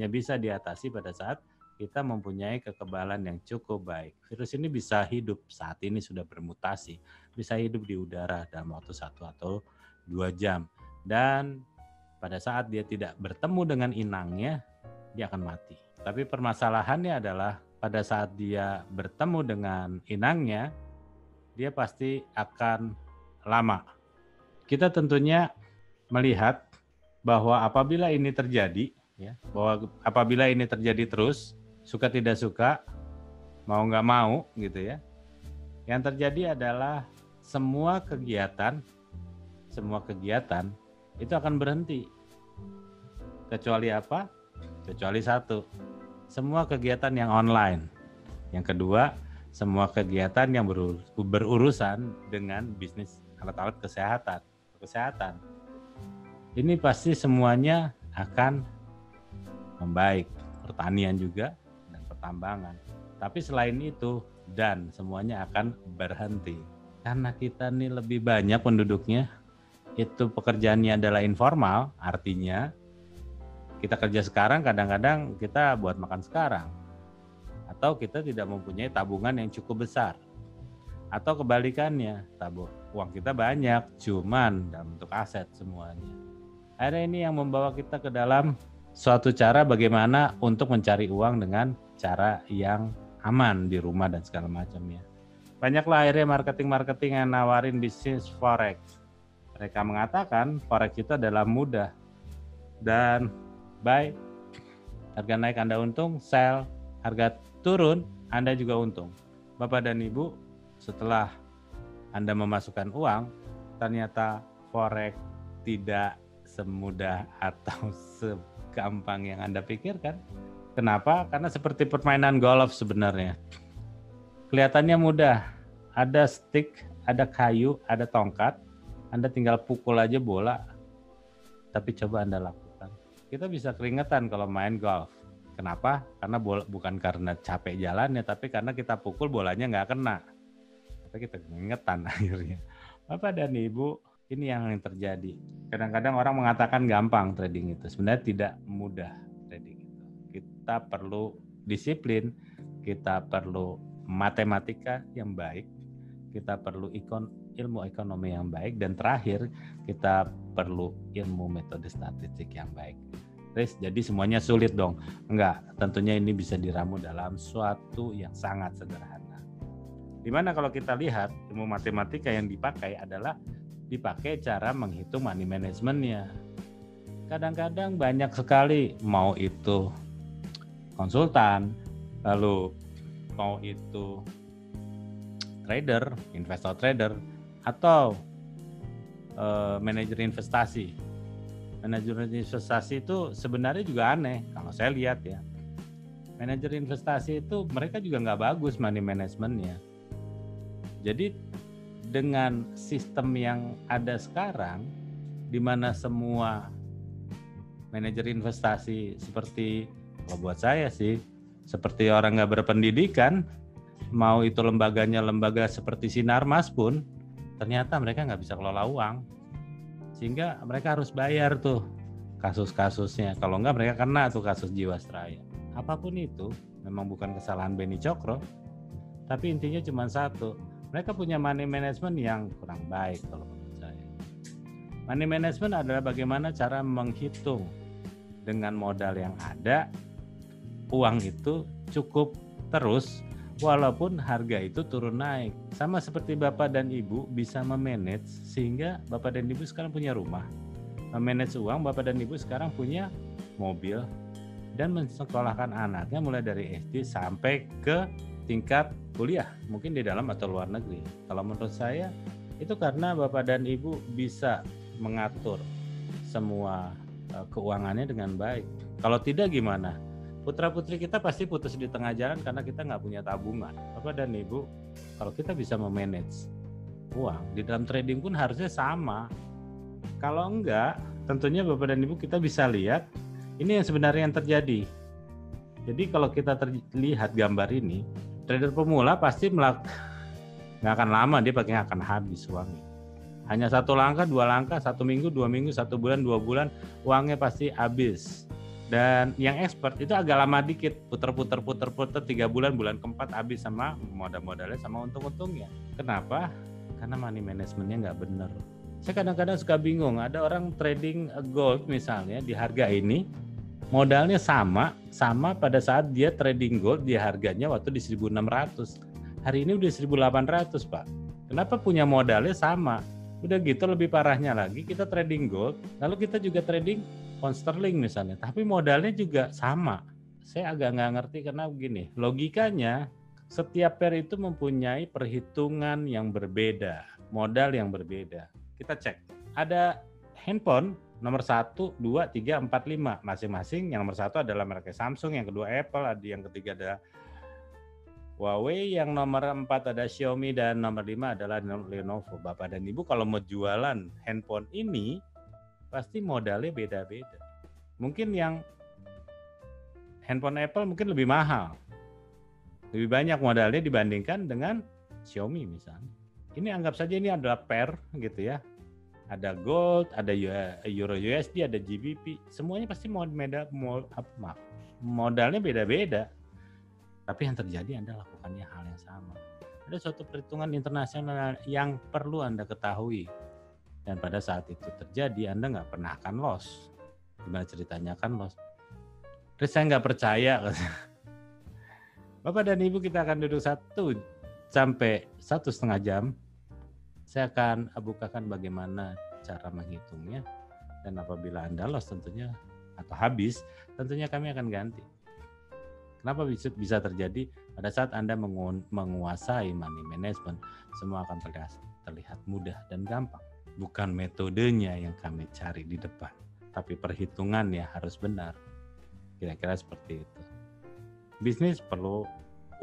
bisa diatasi pada saat kita mempunyai kekebalan yang cukup baik. Virus ini bisa hidup, saat ini sudah bermutasi, bisa hidup di udara dalam waktu 1 atau 2 jam. Dan pada saat dia tidak bertemu dengan inangnya, dia akan mati. Tapi permasalahannya adalah pada saat dia bertemu dengan inangnya, dia pasti akan lama. Kita tentunya melihat bahwa apabila ini terjadi, apabila ini terjadi terus, suka tidak suka, mau nggak mau gitu ya, yang terjadi adalah semua kegiatan itu akan berhenti. Kecuali apa? Kecuali satu, semua kegiatan yang online. Yang kedua, semua kegiatan yang berurusan dengan bisnis alat-alat kesehatan. Ini pasti semuanya akan membaik, pertanian juga dan pertambangan. Tapi selain itu, dan semuanya akan berhenti. Karena kita nih lebih banyak penduduknya, itu pekerjaannya adalah informal, artinya kita kerja sekarang, kadang-kadang kita buat makan sekarang. Atau kita tidak mempunyai tabungan yang cukup besar. Atau kebalikannya, uang kita banyak, cuman dalam bentuk aset semuanya. Akhirnya ini yang membawa kita ke dalam suatu cara bagaimana untuk mencari uang dengan cara yang aman di rumah dan segala macamnya. Banyaklah akhirnya marketing yang nawarin bisnis forex. Mereka mengatakan forex itu adalah mudah dan buy, harga naik Anda untung, sell, harga turun Anda juga untung. Bapak dan Ibu, setelah Anda memasukkan uang, ternyata forex tidak semudah atau segampang yang Anda pikirkan. Kenapa? Karena seperti permainan golf sebenarnya. Kelihatannya mudah, ada stick, ada kayu, ada tongkat, Anda tinggal pukul aja bola, tapi coba Anda lakukan. Kita bisa keringetan kalau main golf. Kenapa? Karena bukan karena capek jalannya, tapi karena kita pukul bolanya nggak kena. Tapi kita keringetan akhirnya. Bapak dan Ibu, ini yang terjadi. Kadang-kadang orang mengatakan gampang trading itu. Sebenarnya tidak mudah trading itu. Kita perlu disiplin, kita perlu matematika yang baik, kita perlu ilmu ekonomi yang baik, dan terakhir kita perlu ilmu metode statistik yang baik. Terus jadi semuanya sulit dong? Enggak, tentunya ini bisa diramu dalam suatu yang sangat sederhana. Dimana kalau kita lihat ilmu matematika yang dipakai adalah dipakai cara menghitung money managementnya. Kadang-kadang banyak sekali, mau itu konsultan, lalu mau itu trader, investor trader, atau manajer investasi. Manajer investasi itu sebenarnya juga aneh kalau saya lihat ya. Manajer investasi itu mereka juga nggak bagus money managementnya. Jadi dengan sistem yang ada sekarang, di mana semua manajer investasi seperti, kalau buat saya sih, seperti orang nggak berpendidikan, mau itu lembaganya lembaga seperti Sinarmas pun, ternyata mereka nggak bisa kelola uang. Sehingga mereka harus bayar tuh kasus-kasusnya. Kalau nggak mereka kena tuh kasus Jiwasraya. Apapun itu, memang bukan kesalahan Beni Cokro, tapi intinya cuma satu, mereka punya money management yang kurang baik kalau menurut saya. Money management adalah bagaimana cara menghitung dengan modal yang ada, uang itu cukup terus walaupun harga itu turun naik. Sama seperti Bapak dan Ibu bisa memanage sehingga Bapak dan Ibu sekarang punya rumah. Memanage uang, Bapak dan Ibu sekarang punya mobil dan mensekolahkan anaknya mulai dari SD sampai ke tingkat kuliah, mungkin di dalam atau luar negeri. Kalau menurut saya itu karena Bapak dan Ibu bisa mengatur semua keuangannya dengan baik. Kalau tidak gimana? putra-putri kita pasti putus di tengah jalan karena kita nggak punya tabungan. Bapak dan Ibu, kalau kita bisa memanage uang, di dalam trading pun harusnya sama. Kalau enggak, tentunya Bapak dan Ibu kita bisa lihat, ini yang sebenarnya yang terjadi. Jadi kalau kita lihat gambar ini, trader pemula pasti nggak akan lama, dia pakai akan habis uangnya. Hanya 1 langkah, 2 langkah, 1 minggu, 2 minggu, 1 bulan, 2 bulan, uangnya pasti habis. Dan yang expert itu agak lama dikit, puter-puter 3 bulan, bulan keempat habis sama modal-modalnya sama untung-untungnya. Kenapa? Karena money managementnya nggak bener. Saya kadang-kadang suka bingung, ada orang trading gold misalnya di harga ini, modalnya sama pada saat dia trading gold di harganya waktu di 1.600. Hari ini udah 1.800 Pak. Kenapa punya modalnya sama? Udah gitu lebih parahnya lagi, kita trading gold, lalu kita juga trading pound sterling misalnya, tapi modalnya juga sama. Saya agak nggak ngerti karena begini, logikanya setiap pair itu mempunyai perhitungan yang berbeda, modal yang berbeda. Kita cek, ada handphone nomor 1, 2, 3, 4, 5 masing-masing. Yang nomor 1 adalah mereknya Samsung, yang kedua Apple, yang ketiga ada Huawei, yang nomor 4 ada Xiaomi, dan nomor 5 adalah Lenovo. Bapak dan Ibu kalau mau jualan handphone ini, pasti modalnya beda-beda. Mungkin yang handphone Apple mungkin lebih mahal, lebih banyak modalnya dibandingkan dengan Xiaomi misalnya. Ini anggap saja ini adalah pair gitu ya. Ada gold, ada euro USD, ada GBP, semuanya pasti modalnya beda-beda. Tapi yang terjadi Anda lakukannya hal yang sama. Ada suatu perhitungan internasional yang perlu Anda ketahui. Dan pada saat itu terjadi, Anda nggak pernah akan loss. Gimana ceritanya akan loss? Terus saya nggak percaya. Bapak dan Ibu, kita akan duduk 1 sampai 1,5 jam. Saya akan bukakan bagaimana cara menghitungnya. Dan apabila Anda loss tentunya, atau habis, tentunya kami akan ganti. Kenapa bisa terjadi? Pada saat Anda menguasai money management, semua akan terlihat mudah dan gampang. Bukan metodenya yang kami cari di depan, tapi perhitungannya harus benar. Kira-kira seperti itu. Bisnis perlu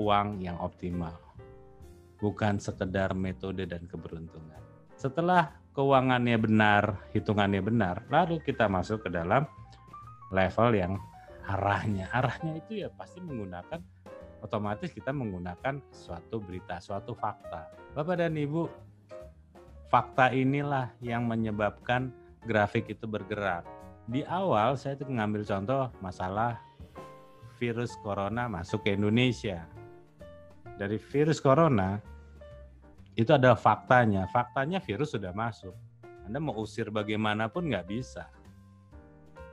uang yang optimal, bukan sekedar metode dan keberuntungan. Setelah keuangannya benar, hitungannya benar, lalu kita masuk ke dalam level yang arahnya itu ya pasti menggunakan, otomatis kita menggunakan suatu berita, suatu fakta. Bapak dan Ibu, fakta inilah yang menyebabkan grafik itu bergerak. Di awal saya itu mengambil contoh masalah virus corona masuk ke Indonesia. Dari virus corona itu adalah faktanya. Faktanya virus sudah masuk. Anda mau usir bagaimanapun nggak bisa.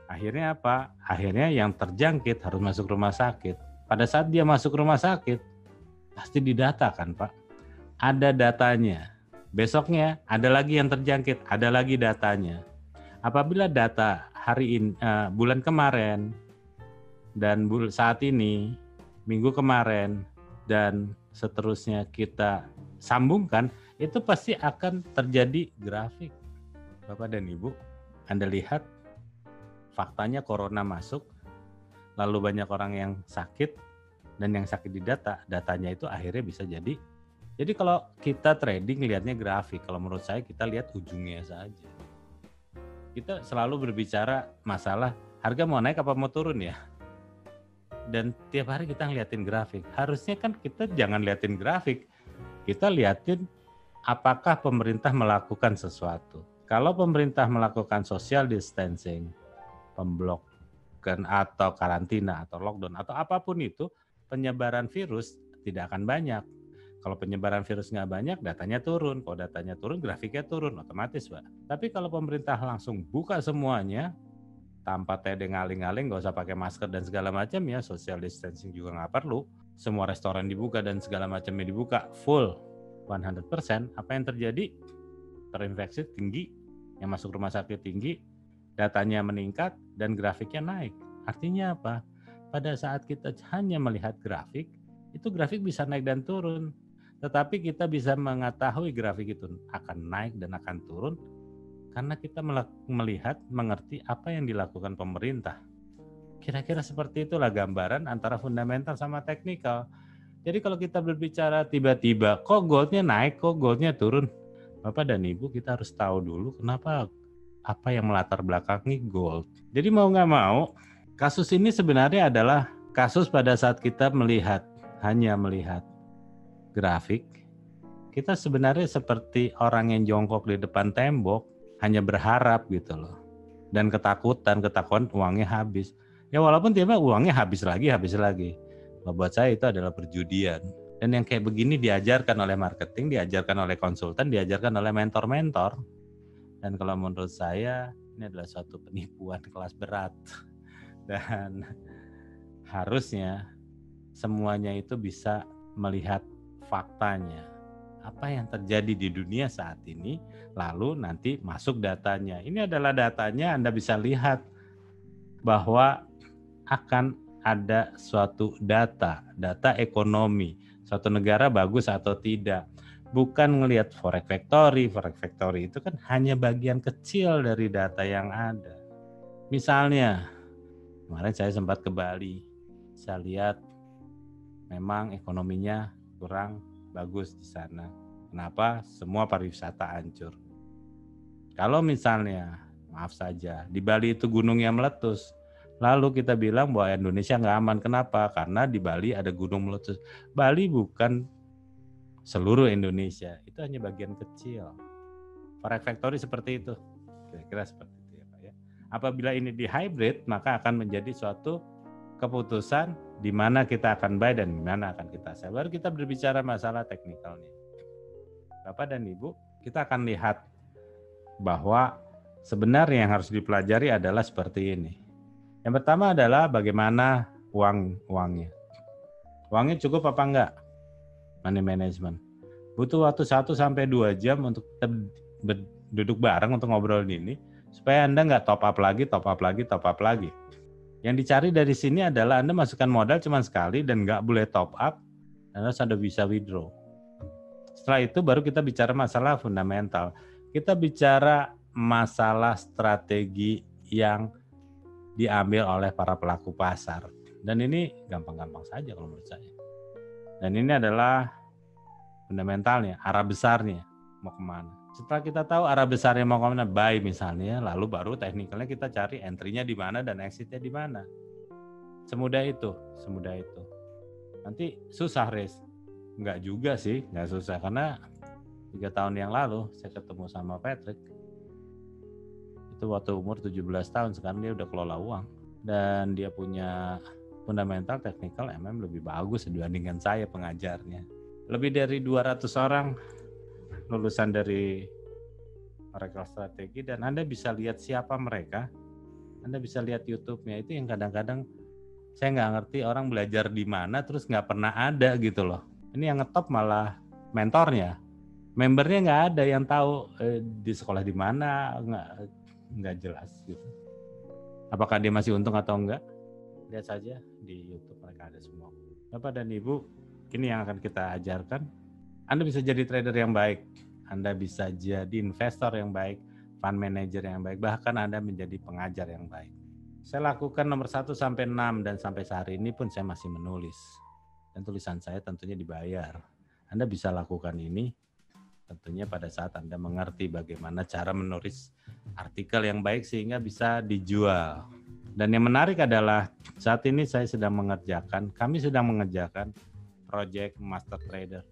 Akhirnya apa? Akhirnya yang terjangkit harus masuk rumah sakit. Pada saat dia masuk rumah sakit, pasti didata kan Pak? Ada datanya. Besoknya ada lagi yang terjangkit, ada lagi datanya. Apabila data hari ini, bulan kemarin, dan saat ini, minggu kemarin, dan seterusnya kita sambungkan, itu pasti akan terjadi grafik. Bapak dan Ibu, Anda lihat, faktanya corona masuk, lalu banyak orang yang sakit, dan yang sakit didata, datanya itu akhirnya bisa jadi. Jadi kalau kita trading lihatnya grafik, kalau menurut saya kita lihat ujungnya saja. Kita selalu berbicara masalah harga mau naik apa mau turun ya. Dan tiap hari kita ngeliatin grafik. Harusnya kan kita jangan liatin grafik, kita liatin apakah pemerintah melakukan sesuatu. Kalau pemerintah melakukan social distancing, pemblokan atau karantina atau lockdown atau apapun itu, penyebaran virus tidak akan banyak. Kalau penyebaran virus nggak banyak, datanya turun. Kalau datanya turun, grafiknya turun otomatis, Pak. Tapi kalau pemerintah langsung buka semuanya, tanpa tedeng aling-aling, nggak usah pakai masker dan segala macam ya, social distancing juga nggak perlu. Semua restoran dibuka dan segala macamnya dibuka full 100%. Apa yang terjadi? Terinfeksi tinggi, yang masuk rumah sakit tinggi, datanya meningkat dan grafiknya naik. Artinya apa? Pada saat kita hanya melihat grafik, itu grafik bisa naik dan turun. Tetapi kita bisa mengetahui grafik itu akan naik dan akan turun karena kita melihat, mengerti apa yang dilakukan pemerintah. Kira-kira seperti itulah gambaran antara fundamental sama teknikal. Jadi kalau kita berbicara tiba-tiba, kok goldnya naik, kok goldnya turun, Bapak dan Ibu kita harus tahu dulu kenapa, apa yang melatar belakangi gold. Jadi mau nggak mau, kasus ini sebenarnya adalah kasus pada saat kita hanya melihat grafik, kita sebenarnya seperti orang yang jongkok di depan tembok, hanya berharap gitu loh. Dan ketakutan uangnya habis. Ya walaupun tiba uangnya habis lagi. Nah, buat saya itu adalah perjudian. Dan yang kayak begini diajarkan oleh marketing, diajarkan oleh konsultan, diajarkan oleh mentor-mentor. Dan kalau menurut saya ini adalah suatu penipuan kelas berat. Dan harusnya semuanya itu bisa melihat faktanya. Apa yang terjadi di dunia saat ini, lalu nanti masuk datanya. Ini adalah datanya, Anda bisa lihat bahwa akan ada suatu data ekonomi, suatu negara bagus atau tidak. Bukan ngelihat forex factory itu kan hanya bagian kecil dari data yang ada. Misalnya, kemarin saya sempat ke Bali, saya lihat memang ekonominya kurang bagus di sana. Kenapa? Semua pariwisata hancur. Kalau misalnya, maaf saja, di Bali itu gunungnya meletus, lalu kita bilang bahwa Indonesia nggak aman. Kenapa? Karena di Bali ada gunung meletus. Bali bukan seluruh Indonesia, itu hanya bagian kecil. Forex factory seperti itu, kira-kira seperti itu ya Pak ya. Apabila ini di hybrid, maka akan menjadi suatu keputusan di mana kita akan buy dan di mana akan kita sell. Baru kita berbicara masalah teknikalnya. Bapak dan Ibu, kita akan lihat bahwa sebenarnya yang harus dipelajari adalah seperti ini. Yang pertama adalah bagaimana uangnya. Uangnya cukup apa enggak? Money management. Butuh waktu 1-2 jam untuk duduk bareng untuk ngobrol ini, supaya Anda nggak top up lagi. Yang dicari dari sini adalah Anda masukkan modal cuma sekali dan nggak boleh top up, dan harus Anda bisa withdraw. Setelah itu baru kita bicara masalah fundamental. Kita bicara masalah strategi yang diambil oleh para pelaku pasar. Dan ini gampang-gampang saja kalau menurut saya. Dan ini adalah fundamentalnya, arah besarnya mau kemana. Setelah kita tahu arah besarnya mau kemana, buy misalnya, lalu baru teknikalnya kita cari entry-nya di mana dan exit-nya di mana. Semudah itu. Nanti susah race. Enggak juga sih, enggak susah, karena 3 tahun yang lalu saya ketemu sama Patrick. Itu waktu umur 17 tahun, sekarang dia udah kelola uang. Dan dia punya fundamental, teknikal, lebih bagus dibandingkan saya pengajarnya. Lebih dari 200 orang lulusan dari Oracle Strategi, dan Anda bisa lihat siapa mereka. Anda bisa lihat YouTube-nya. Itu yang kadang-kadang saya nggak ngerti orang belajar di mana terus nggak pernah ada gitu loh. Ini yang ngetop malah mentornya. Membernya nggak ada yang tahu di sekolah di mana, nggak jelas gitu. Apakah dia masih untung atau enggak? Lihat saja di YouTube, mereka ada semua. Bapak dan Ibu, ini yang akan kita ajarkan. Anda bisa jadi trader yang baik, Anda bisa jadi investor yang baik, fund manager yang baik, bahkan Anda menjadi pengajar yang baik. Saya lakukan nomor 1 sampai 6 dan sampai sehari ini pun saya masih menulis. Dan tulisan saya tentunya dibayar. Anda bisa lakukan ini tentunya pada saat Anda mengerti bagaimana cara menulis artikel yang baik sehingga bisa dijual. Dan yang menarik adalah saat ini kami sedang mengerjakan proyek Master Trader.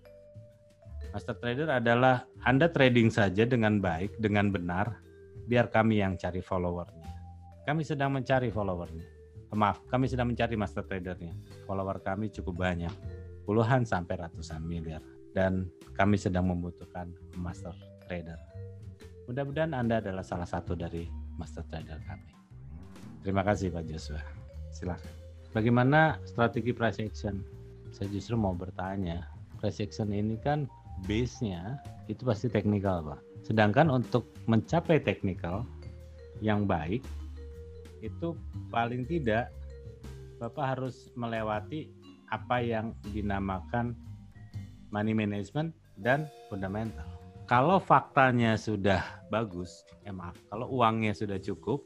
Master Trader adalah Anda trading saja dengan baik, dengan benar, biar kami yang cari followernya. Kami sedang mencari followernya. Kami sedang mencari Master Tradernya. Follower kami cukup banyak, puluhan sampai ratusan miliar. Dan kami sedang membutuhkan Master Trader. Mudah-mudahan Anda adalah salah satu dari Master Trader kami. Terima kasih Pak Joshua. Silakan. Bagaimana strategi price action? Saya justru mau bertanya, price action ini kan base-nya itu pasti teknikal, Pak. Sedangkan untuk mencapai teknikal yang baik, itu paling tidak Bapak harus melewati apa yang dinamakan money management dan fundamental. Kalau faktanya sudah bagus, kalau uangnya sudah cukup,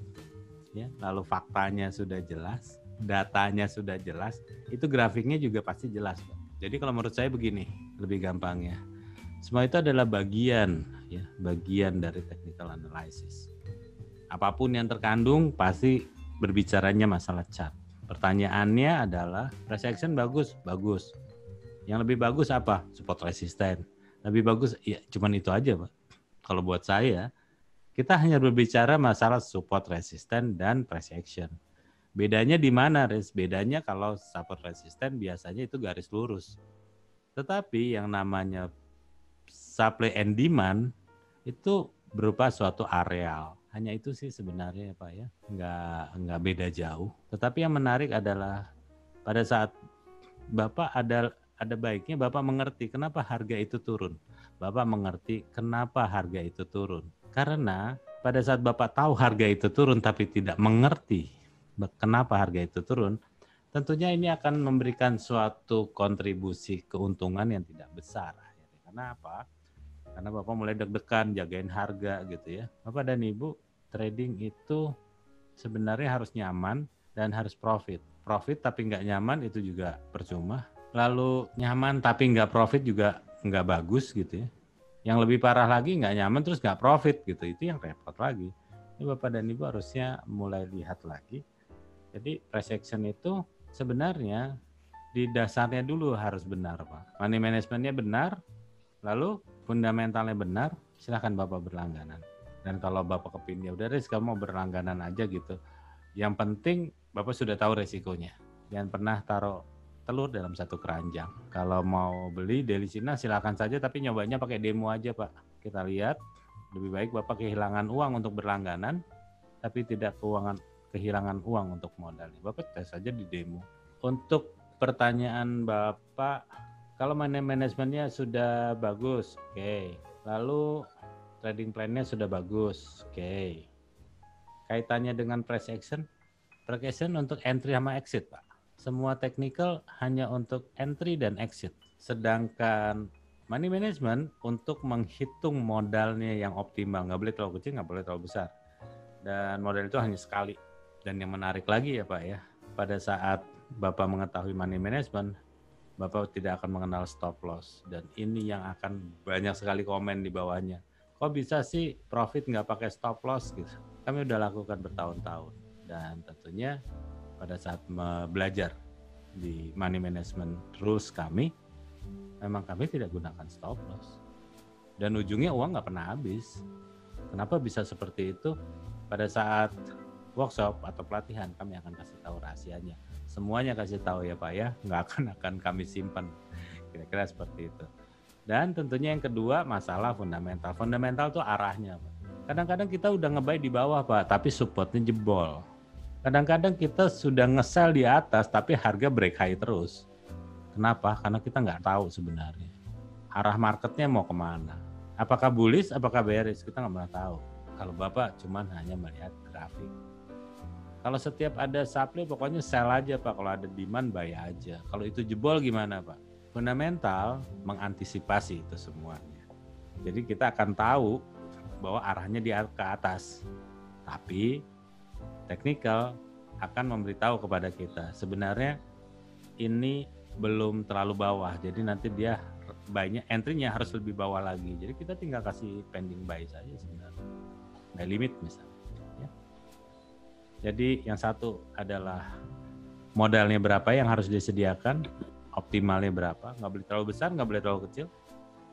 ya, lalu faktanya sudah jelas, datanya sudah jelas, itu grafiknya juga pasti jelas, Pak. Jadi kalau menurut saya begini, lebih gampangnya. Semua itu adalah bagian dari technical analysis. Apapun yang terkandung pasti berbicaranya masalah chart. Pertanyaannya adalah price action bagus. Yang lebih bagus apa? Support resisten. Lebih bagus, ya cuman itu aja, Pak. Kalau buat saya, kita hanya berbicara masalah support resisten dan price action. Bedanya di mana, Riz? Bedanya kalau support resisten biasanya itu garis lurus. Tetapi yang namanya supply and demand itu berupa suatu areal. Hanya itu sih sebenarnya Pak ya, nggak beda jauh. Tetapi yang menarik adalah pada saat Bapak ada baiknya Bapak mengerti kenapa harga itu turun. Bapak mengerti kenapa harga itu turun. Karena pada saat Bapak tahu harga itu turun tapi tidak mengerti kenapa harga itu turun, tentunya ini akan memberikan suatu kontribusi keuntungan yang tidak besar. Karena apa? Karena Bapak mulai deg-degan jagain harga gitu ya. Bapak dan Ibu, trading itu sebenarnya harus nyaman dan harus profit. Profit tapi nggak nyaman itu juga percuma. Lalu nyaman tapi nggak profit juga nggak bagus gitu ya. Yang lebih parah lagi nggak nyaman terus nggak profit gitu, itu yang repot lagi. Ini Bapak dan Ibu harusnya mulai lihat lagi. Jadi price action itu sebenarnya di dasarnya dulu harus benar Pak. Money managementnya benar, lalu fundamentalnya benar, silahkan Bapak berlangganan. Dan kalau Bapak kepingin, ya udah Riz, kamu mau berlangganan aja gitu. Yang penting Bapak sudah tahu resikonya. Jangan pernah taruh telur dalam satu keranjang. Kalau mau beli daily signal silahkan saja, tapi nyobanya pakai demo aja Pak. Kita lihat, lebih baik Bapak kehilangan uang untuk berlangganan, tapi tidak kehilangan uang untuk modalnya. Bapak tes saja di demo. Untuk pertanyaan Bapak, kalau money managementnya sudah bagus, oke. Lalu trading plan-nya sudah bagus, oke. Kaitannya dengan price action untuk entry sama exit, Pak. Semua technical hanya untuk entry dan exit. Sedangkan money management untuk menghitung modalnya yang optimal. Nggak boleh terlalu kecil, nggak boleh terlalu besar. Dan modal itu hanya sekali. Dan yang menarik lagi ya Pak ya, pada saat Bapak mengetahui money management, Bapak tidak akan mengenal stop loss. Dan ini yang akan banyak sekali komen di bawahnya. Kok bisa sih profit nggak pakai stop loss gitu? Kami udah lakukan bertahun-tahun. Dan tentunya pada saat belajar di money management rules kami, memang kami tidak gunakan stop loss. Dan ujungnya uang nggak pernah habis. Kenapa bisa seperti itu? Pada saat workshop atau pelatihan kami akan kasih tahu rahasianya. Semuanya kasih tahu ya Pak ya, nggak akan kami simpan. Kira-kira seperti itu. Dan tentunya yang kedua masalah fundamental. Fundamental tuh arahnya Pak. Kadang-kadang kita udah nge-buy di bawah Pak, tapi supportnya jebol. Kadang-kadang kita sudah nge-sell di atas, tapi harga break high terus. Kenapa? Karena kita nggak tahu sebenarnya. Arah marketnya mau kemana. Apakah bullish, apakah bearish, kita nggak pernah tahu. Kalau Bapak cuman hanya melihat grafik. Kalau setiap ada supply pokoknya sell aja Pak. Kalau ada demand buy aja. Kalau itu jebol gimana Pak? Fundamental mengantisipasi itu semuanya. Jadi kita akan tahu bahwa arahnya ke atas. Tapi technical akan memberitahu kepada kita sebenarnya ini belum terlalu bawah. Jadi nanti dia buy-nya, entry-nya harus lebih bawah lagi. Jadi kita tinggal kasih pending buy saja sebenarnya. Buy limit misalnya. Ya. Jadi yang satu adalah modalnya berapa yang harus disediakan, optimalnya berapa, nggak boleh terlalu besar, nggak boleh terlalu kecil.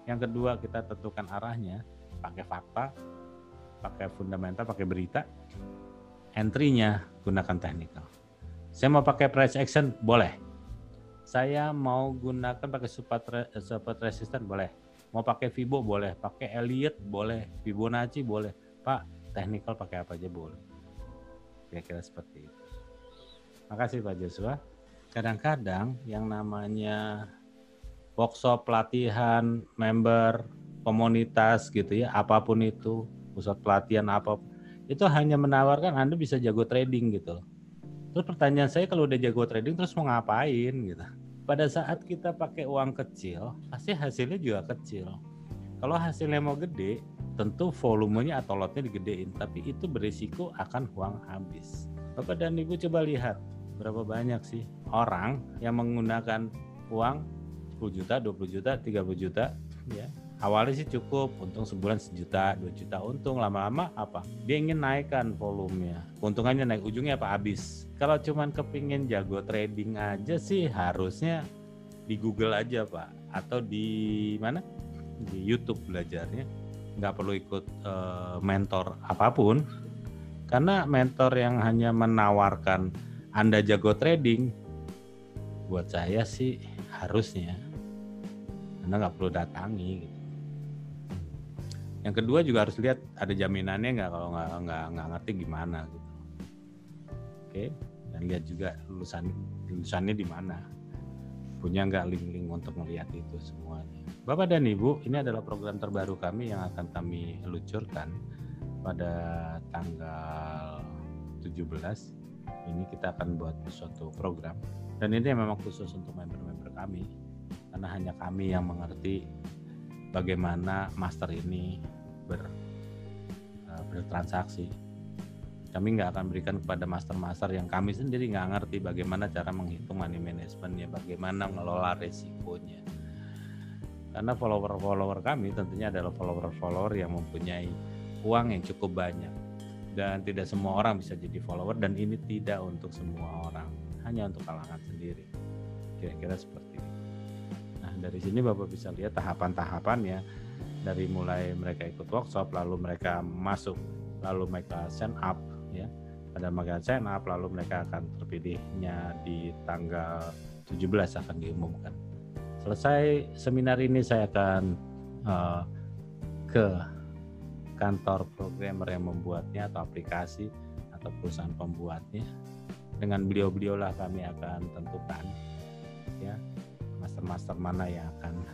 Yang kedua kita tentukan arahnya, pakai fakta, pakai fundamental, pakai berita. Entry-nya gunakan technical. Saya mau pakai price action, boleh. Saya mau gunakan pakai support resistance, boleh. Mau pakai Fibo, boleh. Pakai Elliott, boleh. Fibonacci, boleh. Pak, technical pakai apa aja boleh. Kira-kira seperti itu. Makasih Pak Joshua. Kadang-kadang yang namanya workshop, pelatihan, member, komunitas gitu ya, apapun itu, pusat pelatihan apapun, itu hanya menawarkan Anda bisa jago trading gitu. Terus pertanyaan saya, kalau udah jago trading terus mau ngapain gitu. Pada saat kita pakai uang kecil, pasti hasilnya juga kecil. Kalau hasilnya mau gede, tentu volumenya atau lotnya digedein, tapi itu berisiko akan uang habis. Bapak dan Ibu coba lihat, berapa banyak sih orang yang menggunakan uang 10 juta, 20 juta, 30 juta ya. Awalnya sih cukup, untung sebulan 1 juta, 2 juta untung, lama-lama apa? Dia ingin naikkan volumenya. Keuntungannya naik, ujungnya apa? Habis. Kalau cuman kepingin jago trading aja sih harusnya di Google aja, Pak, atau di mana? Di YouTube belajarnya. Nggak perlu ikut mentor apapun. Karena mentor yang hanya menawarkan Anda jago trading, buat saya sih harusnya Anda nggak perlu datangi gitu. Yang kedua juga harus lihat ada jaminannya nggak, kalau nggak ngerti gimana gitu. Oke, dan lihat juga lulusannya di mana, punya nggak link-link untuk melihat itu semuanya. Bapak dan Ibu, ini adalah program terbaru kami yang akan kami luncurkan pada tanggal 17. Ini kita akan buat suatu program, dan ini memang khusus untuk member-member kami, karena hanya kami yang mengerti bagaimana master ini bertransaksi. Kami nggak akan berikan kepada master-master yang kami sendiri nggak ngerti bagaimana cara menghitung money managementnya, bagaimana mengelola resikonya. Karena follower-follower kami tentunya adalah follower-follower yang mempunyai uang yang cukup banyak, dan tidak semua orang bisa jadi follower, dan ini tidak untuk semua orang, hanya untuk kalangan sendiri. Kira-kira seperti itu. Nah, dari sini Bapak bisa lihat tahapan-tahapannya, dari mulai mereka ikut workshop, lalu mereka masuk, lalu mereka sign up ya. Pada mereka sign up, lalu mereka akan terpilihnya di tanggal 17 akan diumumkan. Selesai seminar ini saya akan ke kantor programmer yang membuatnya atau aplikasi atau perusahaan pembuatnya. Dengan beliau-beliau lah kami akan tentukan ya master-master mana yang akan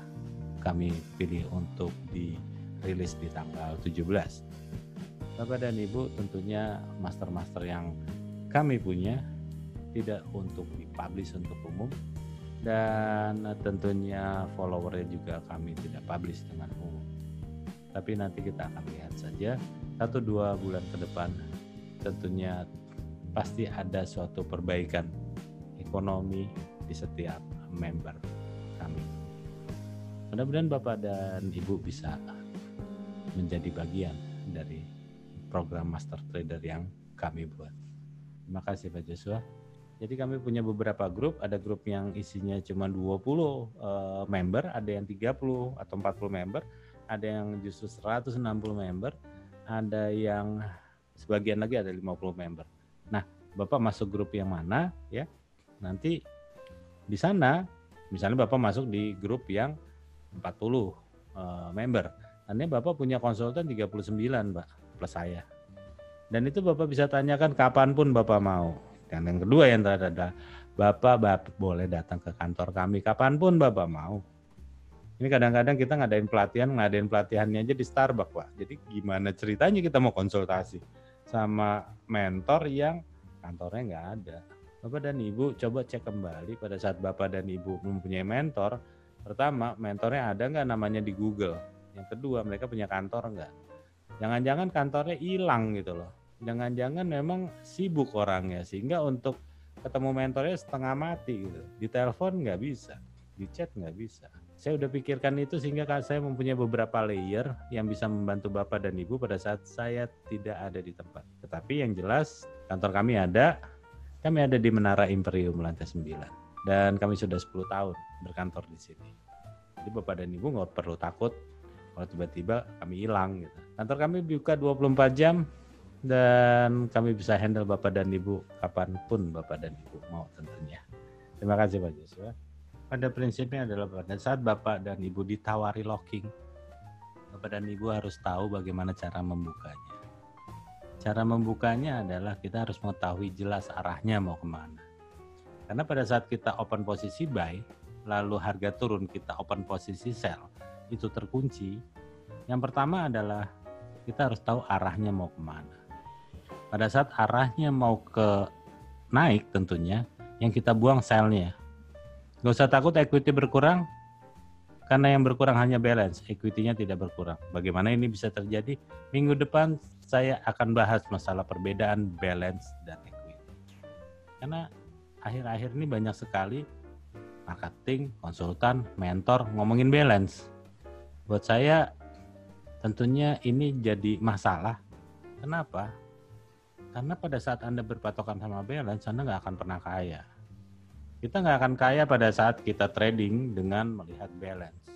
kami pilih untuk dirilis di tanggal 17. Bapak dan Ibu, tentunya master-master yang kami punya tidak untuk dipublish untuk umum, dan tentunya followernya juga kami tidak publish dengan umum. Tapi nanti kita akan lihat saja 1-2 bulan ke depan, tentunya pasti ada suatu perbaikan ekonomi di setiap member kami. Mudah-mudahan Bapak dan Ibu bisa menjadi bagian dari program Master Trader yang kami buat. Terima kasih Pak Joshua. Jadi kami punya beberapa grup, ada grup yang isinya cuma 20 member, ada yang 30 atau 40 member, ada yang justru 160 member, ada yang sebagian lagi ada 50 member. Nah, Bapak masuk grup yang mana ya? Nanti di sana misalnya Bapak masuk di grup yang 40 member. Nanti Bapak punya konsultan 39 Pak, plus saya. Dan itu Bapak bisa tanyakan kapanpun Bapak mau. Dan yang kedua yang ada, Bapak boleh datang ke kantor kami kapanpun Bapak mau. Ini kadang-kadang kita ngadain pelatihannya aja di Starbucks Pak. Jadi gimana ceritanya kita mau konsultasi sama mentor yang kantornya nggak ada. Bapak dan Ibu coba cek kembali pada saat Bapak dan Ibu mempunyai mentor. Pertama, mentornya ada nggak namanya di Google. Yang kedua, mereka punya kantor nggak. Jangan-jangan kantornya hilang gitu loh. Jangan-jangan memang sibuk orangnya sehingga untuk ketemu mentornya setengah mati gitu. Di telepon nggak bisa, di chat nggak bisa. Saya udah pikirkan itu sehingga saya mempunyai beberapa layer yang bisa membantu Bapak dan Ibu pada saat saya tidak ada di tempat. Tetapi yang jelas kantor kami ada di Menara Imperium lantai 9. Dan kami sudah 10 tahun berkantor di sini. Jadi Bapak dan Ibu nggak perlu takut kalau tiba-tiba kami hilang gitu. Kantor kami buka 24 jam dan kami bisa handle Bapak dan Ibu kapanpun Bapak dan Ibu mau tentunya. Terima kasih Pak Joshua. Pada prinsipnya adalah pada saat Bapak dan Ibu ditawari locking, Bapak dan Ibu harus tahu bagaimana cara membukanya. Cara membukanya adalah kita harus mengetahui jelas arahnya mau kemana. Karena pada saat kita open posisi buy, lalu harga turun kita open posisi sell, itu terkunci. Yang pertama adalah kita harus tahu arahnya mau kemana. Pada saat arahnya mau ke naik tentunya, yang kita buang sell-nya. Gak usah takut equity berkurang, karena yang berkurang hanya balance, equity-nya tidak berkurang. Bagaimana ini bisa terjadi? Minggu depan saya akan bahas masalah perbedaan balance dan equity. Karena akhir-akhir ini banyak sekali marketing, konsultan, mentor ngomongin balance. Buat saya tentunya ini jadi masalah. Kenapa? Karena pada saat Anda berpatokan sama balance, Anda nggak akan pernah kaya. Kita nggak akan kaya pada saat kita trading dengan melihat balance.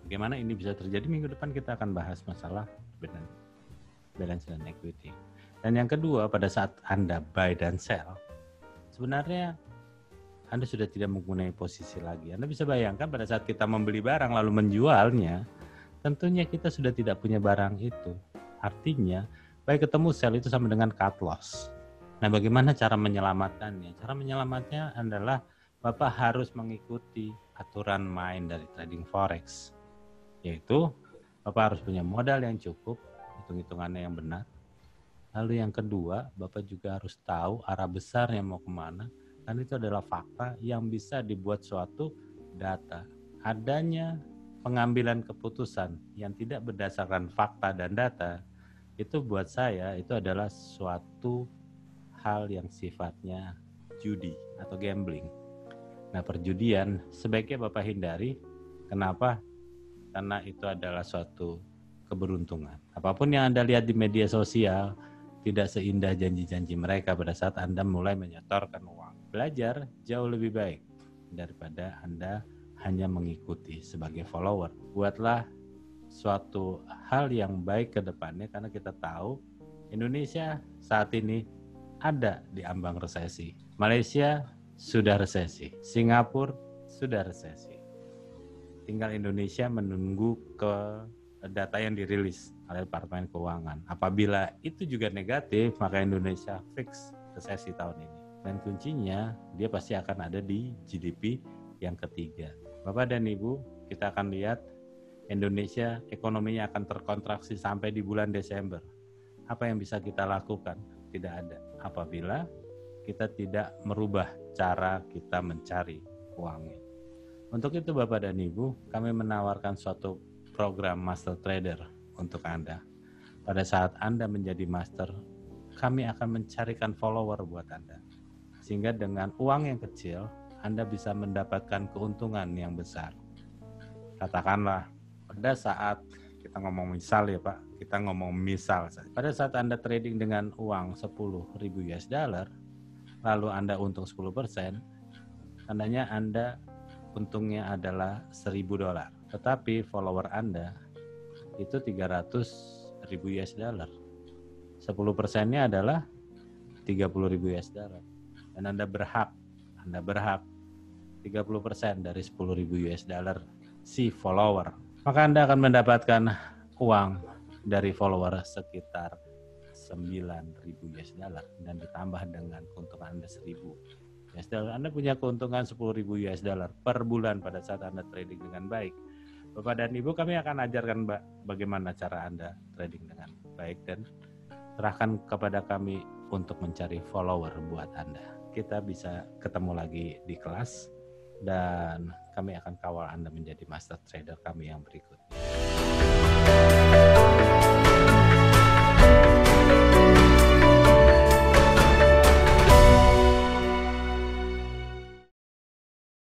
Bagaimana ini bisa terjadi? Minggu depan kita akan bahas masalah balance dan equity. Dan yang kedua, pada saat Anda buy dan sell, sebenarnya Anda sudah tidak menggunakan posisi lagi. Anda bisa bayangkan pada saat kita membeli barang lalu menjualnya, tentunya kita sudah tidak punya barang itu. Artinya, baik ketemu sell itu sama dengan cut loss. Nah, bagaimana cara menyelamatkannya? Cara menyelamatnya adalah Bapak harus mengikuti aturan main dari trading forex. Yaitu, Bapak harus punya modal yang cukup, hitung-hitungannya yang benar. Lalu yang kedua, Bapak juga harus tahu arah besarnya mau kemana. Dan itu adalah fakta yang bisa dibuat suatu data. Adanya pengambilan keputusan yang tidak berdasarkan fakta dan data, itu buat saya itu adalah suatu hal yang sifatnya judi atau gambling. Nah, perjudian sebaiknya Bapak hindari. Kenapa? Karena itu adalah suatu keberuntungan. Apapun yang Anda lihat di media sosial tidak seindah janji-janji mereka pada saat Anda mulai menyetorkan uang. Belajar jauh lebih baik daripada Anda hanya mengikuti sebagai follower. Buatlah suatu hal yang baik ke depannya, karena kita tahu Indonesia saat ini ada di ambang resesi. Malaysia sudah resesi, Singapura sudah resesi. Tinggal Indonesia menunggu ke data yang dirilis oleh Departemen Keuangan. Apabila itu juga negatif, maka Indonesia fix resesi tahun ini. Dan kuncinya dia pasti akan ada di GDP yang ketiga. Bapak dan Ibu, kita akan lihat Indonesia ekonominya akan terkontraksi sampai di bulan Desember. Apa yang bisa kita lakukan? Tidak ada. Apabila kita tidak merubah cara kita mencari uangnya. Untuk itu Bapak dan Ibu, kami menawarkan suatu program Master Trader untuk Anda. Pada saat Anda menjadi master, kami akan mencarikan follower buat Anda. Sehingga dengan uang yang kecil, Anda bisa mendapatkan keuntungan yang besar. Katakanlah, pada saat kita ngomong misal ya Pak, kita ngomong misal saja. Pada saat Anda trading dengan uang 10.000 US dollar, lalu Anda untung 10%, tandanya Anda untungnya adalah 1.000 dolar. Tetapi follower Anda itu 300.000 US dollar. 10%-nya adalah 30.000 US dollar. Dan Anda berhak 30% dari 10.000 US dollar si follower. Maka Anda akan mendapatkan uang dari follower sekitar 9.000 US dollar dan ditambah dengan keuntungan Anda 1.000 US dollar. Anda punya keuntungan 10.000 US dollar per bulan pada saat Anda trading dengan baik. Bapak dan Ibu, kami akan ajarkan bagaimana cara Anda trading dengan baik dan serahkan kepada kami untuk mencari follower buat Anda. Kita bisa ketemu lagi di kelas dan kami akan kawal Anda menjadi master trader kami yang berikutnya.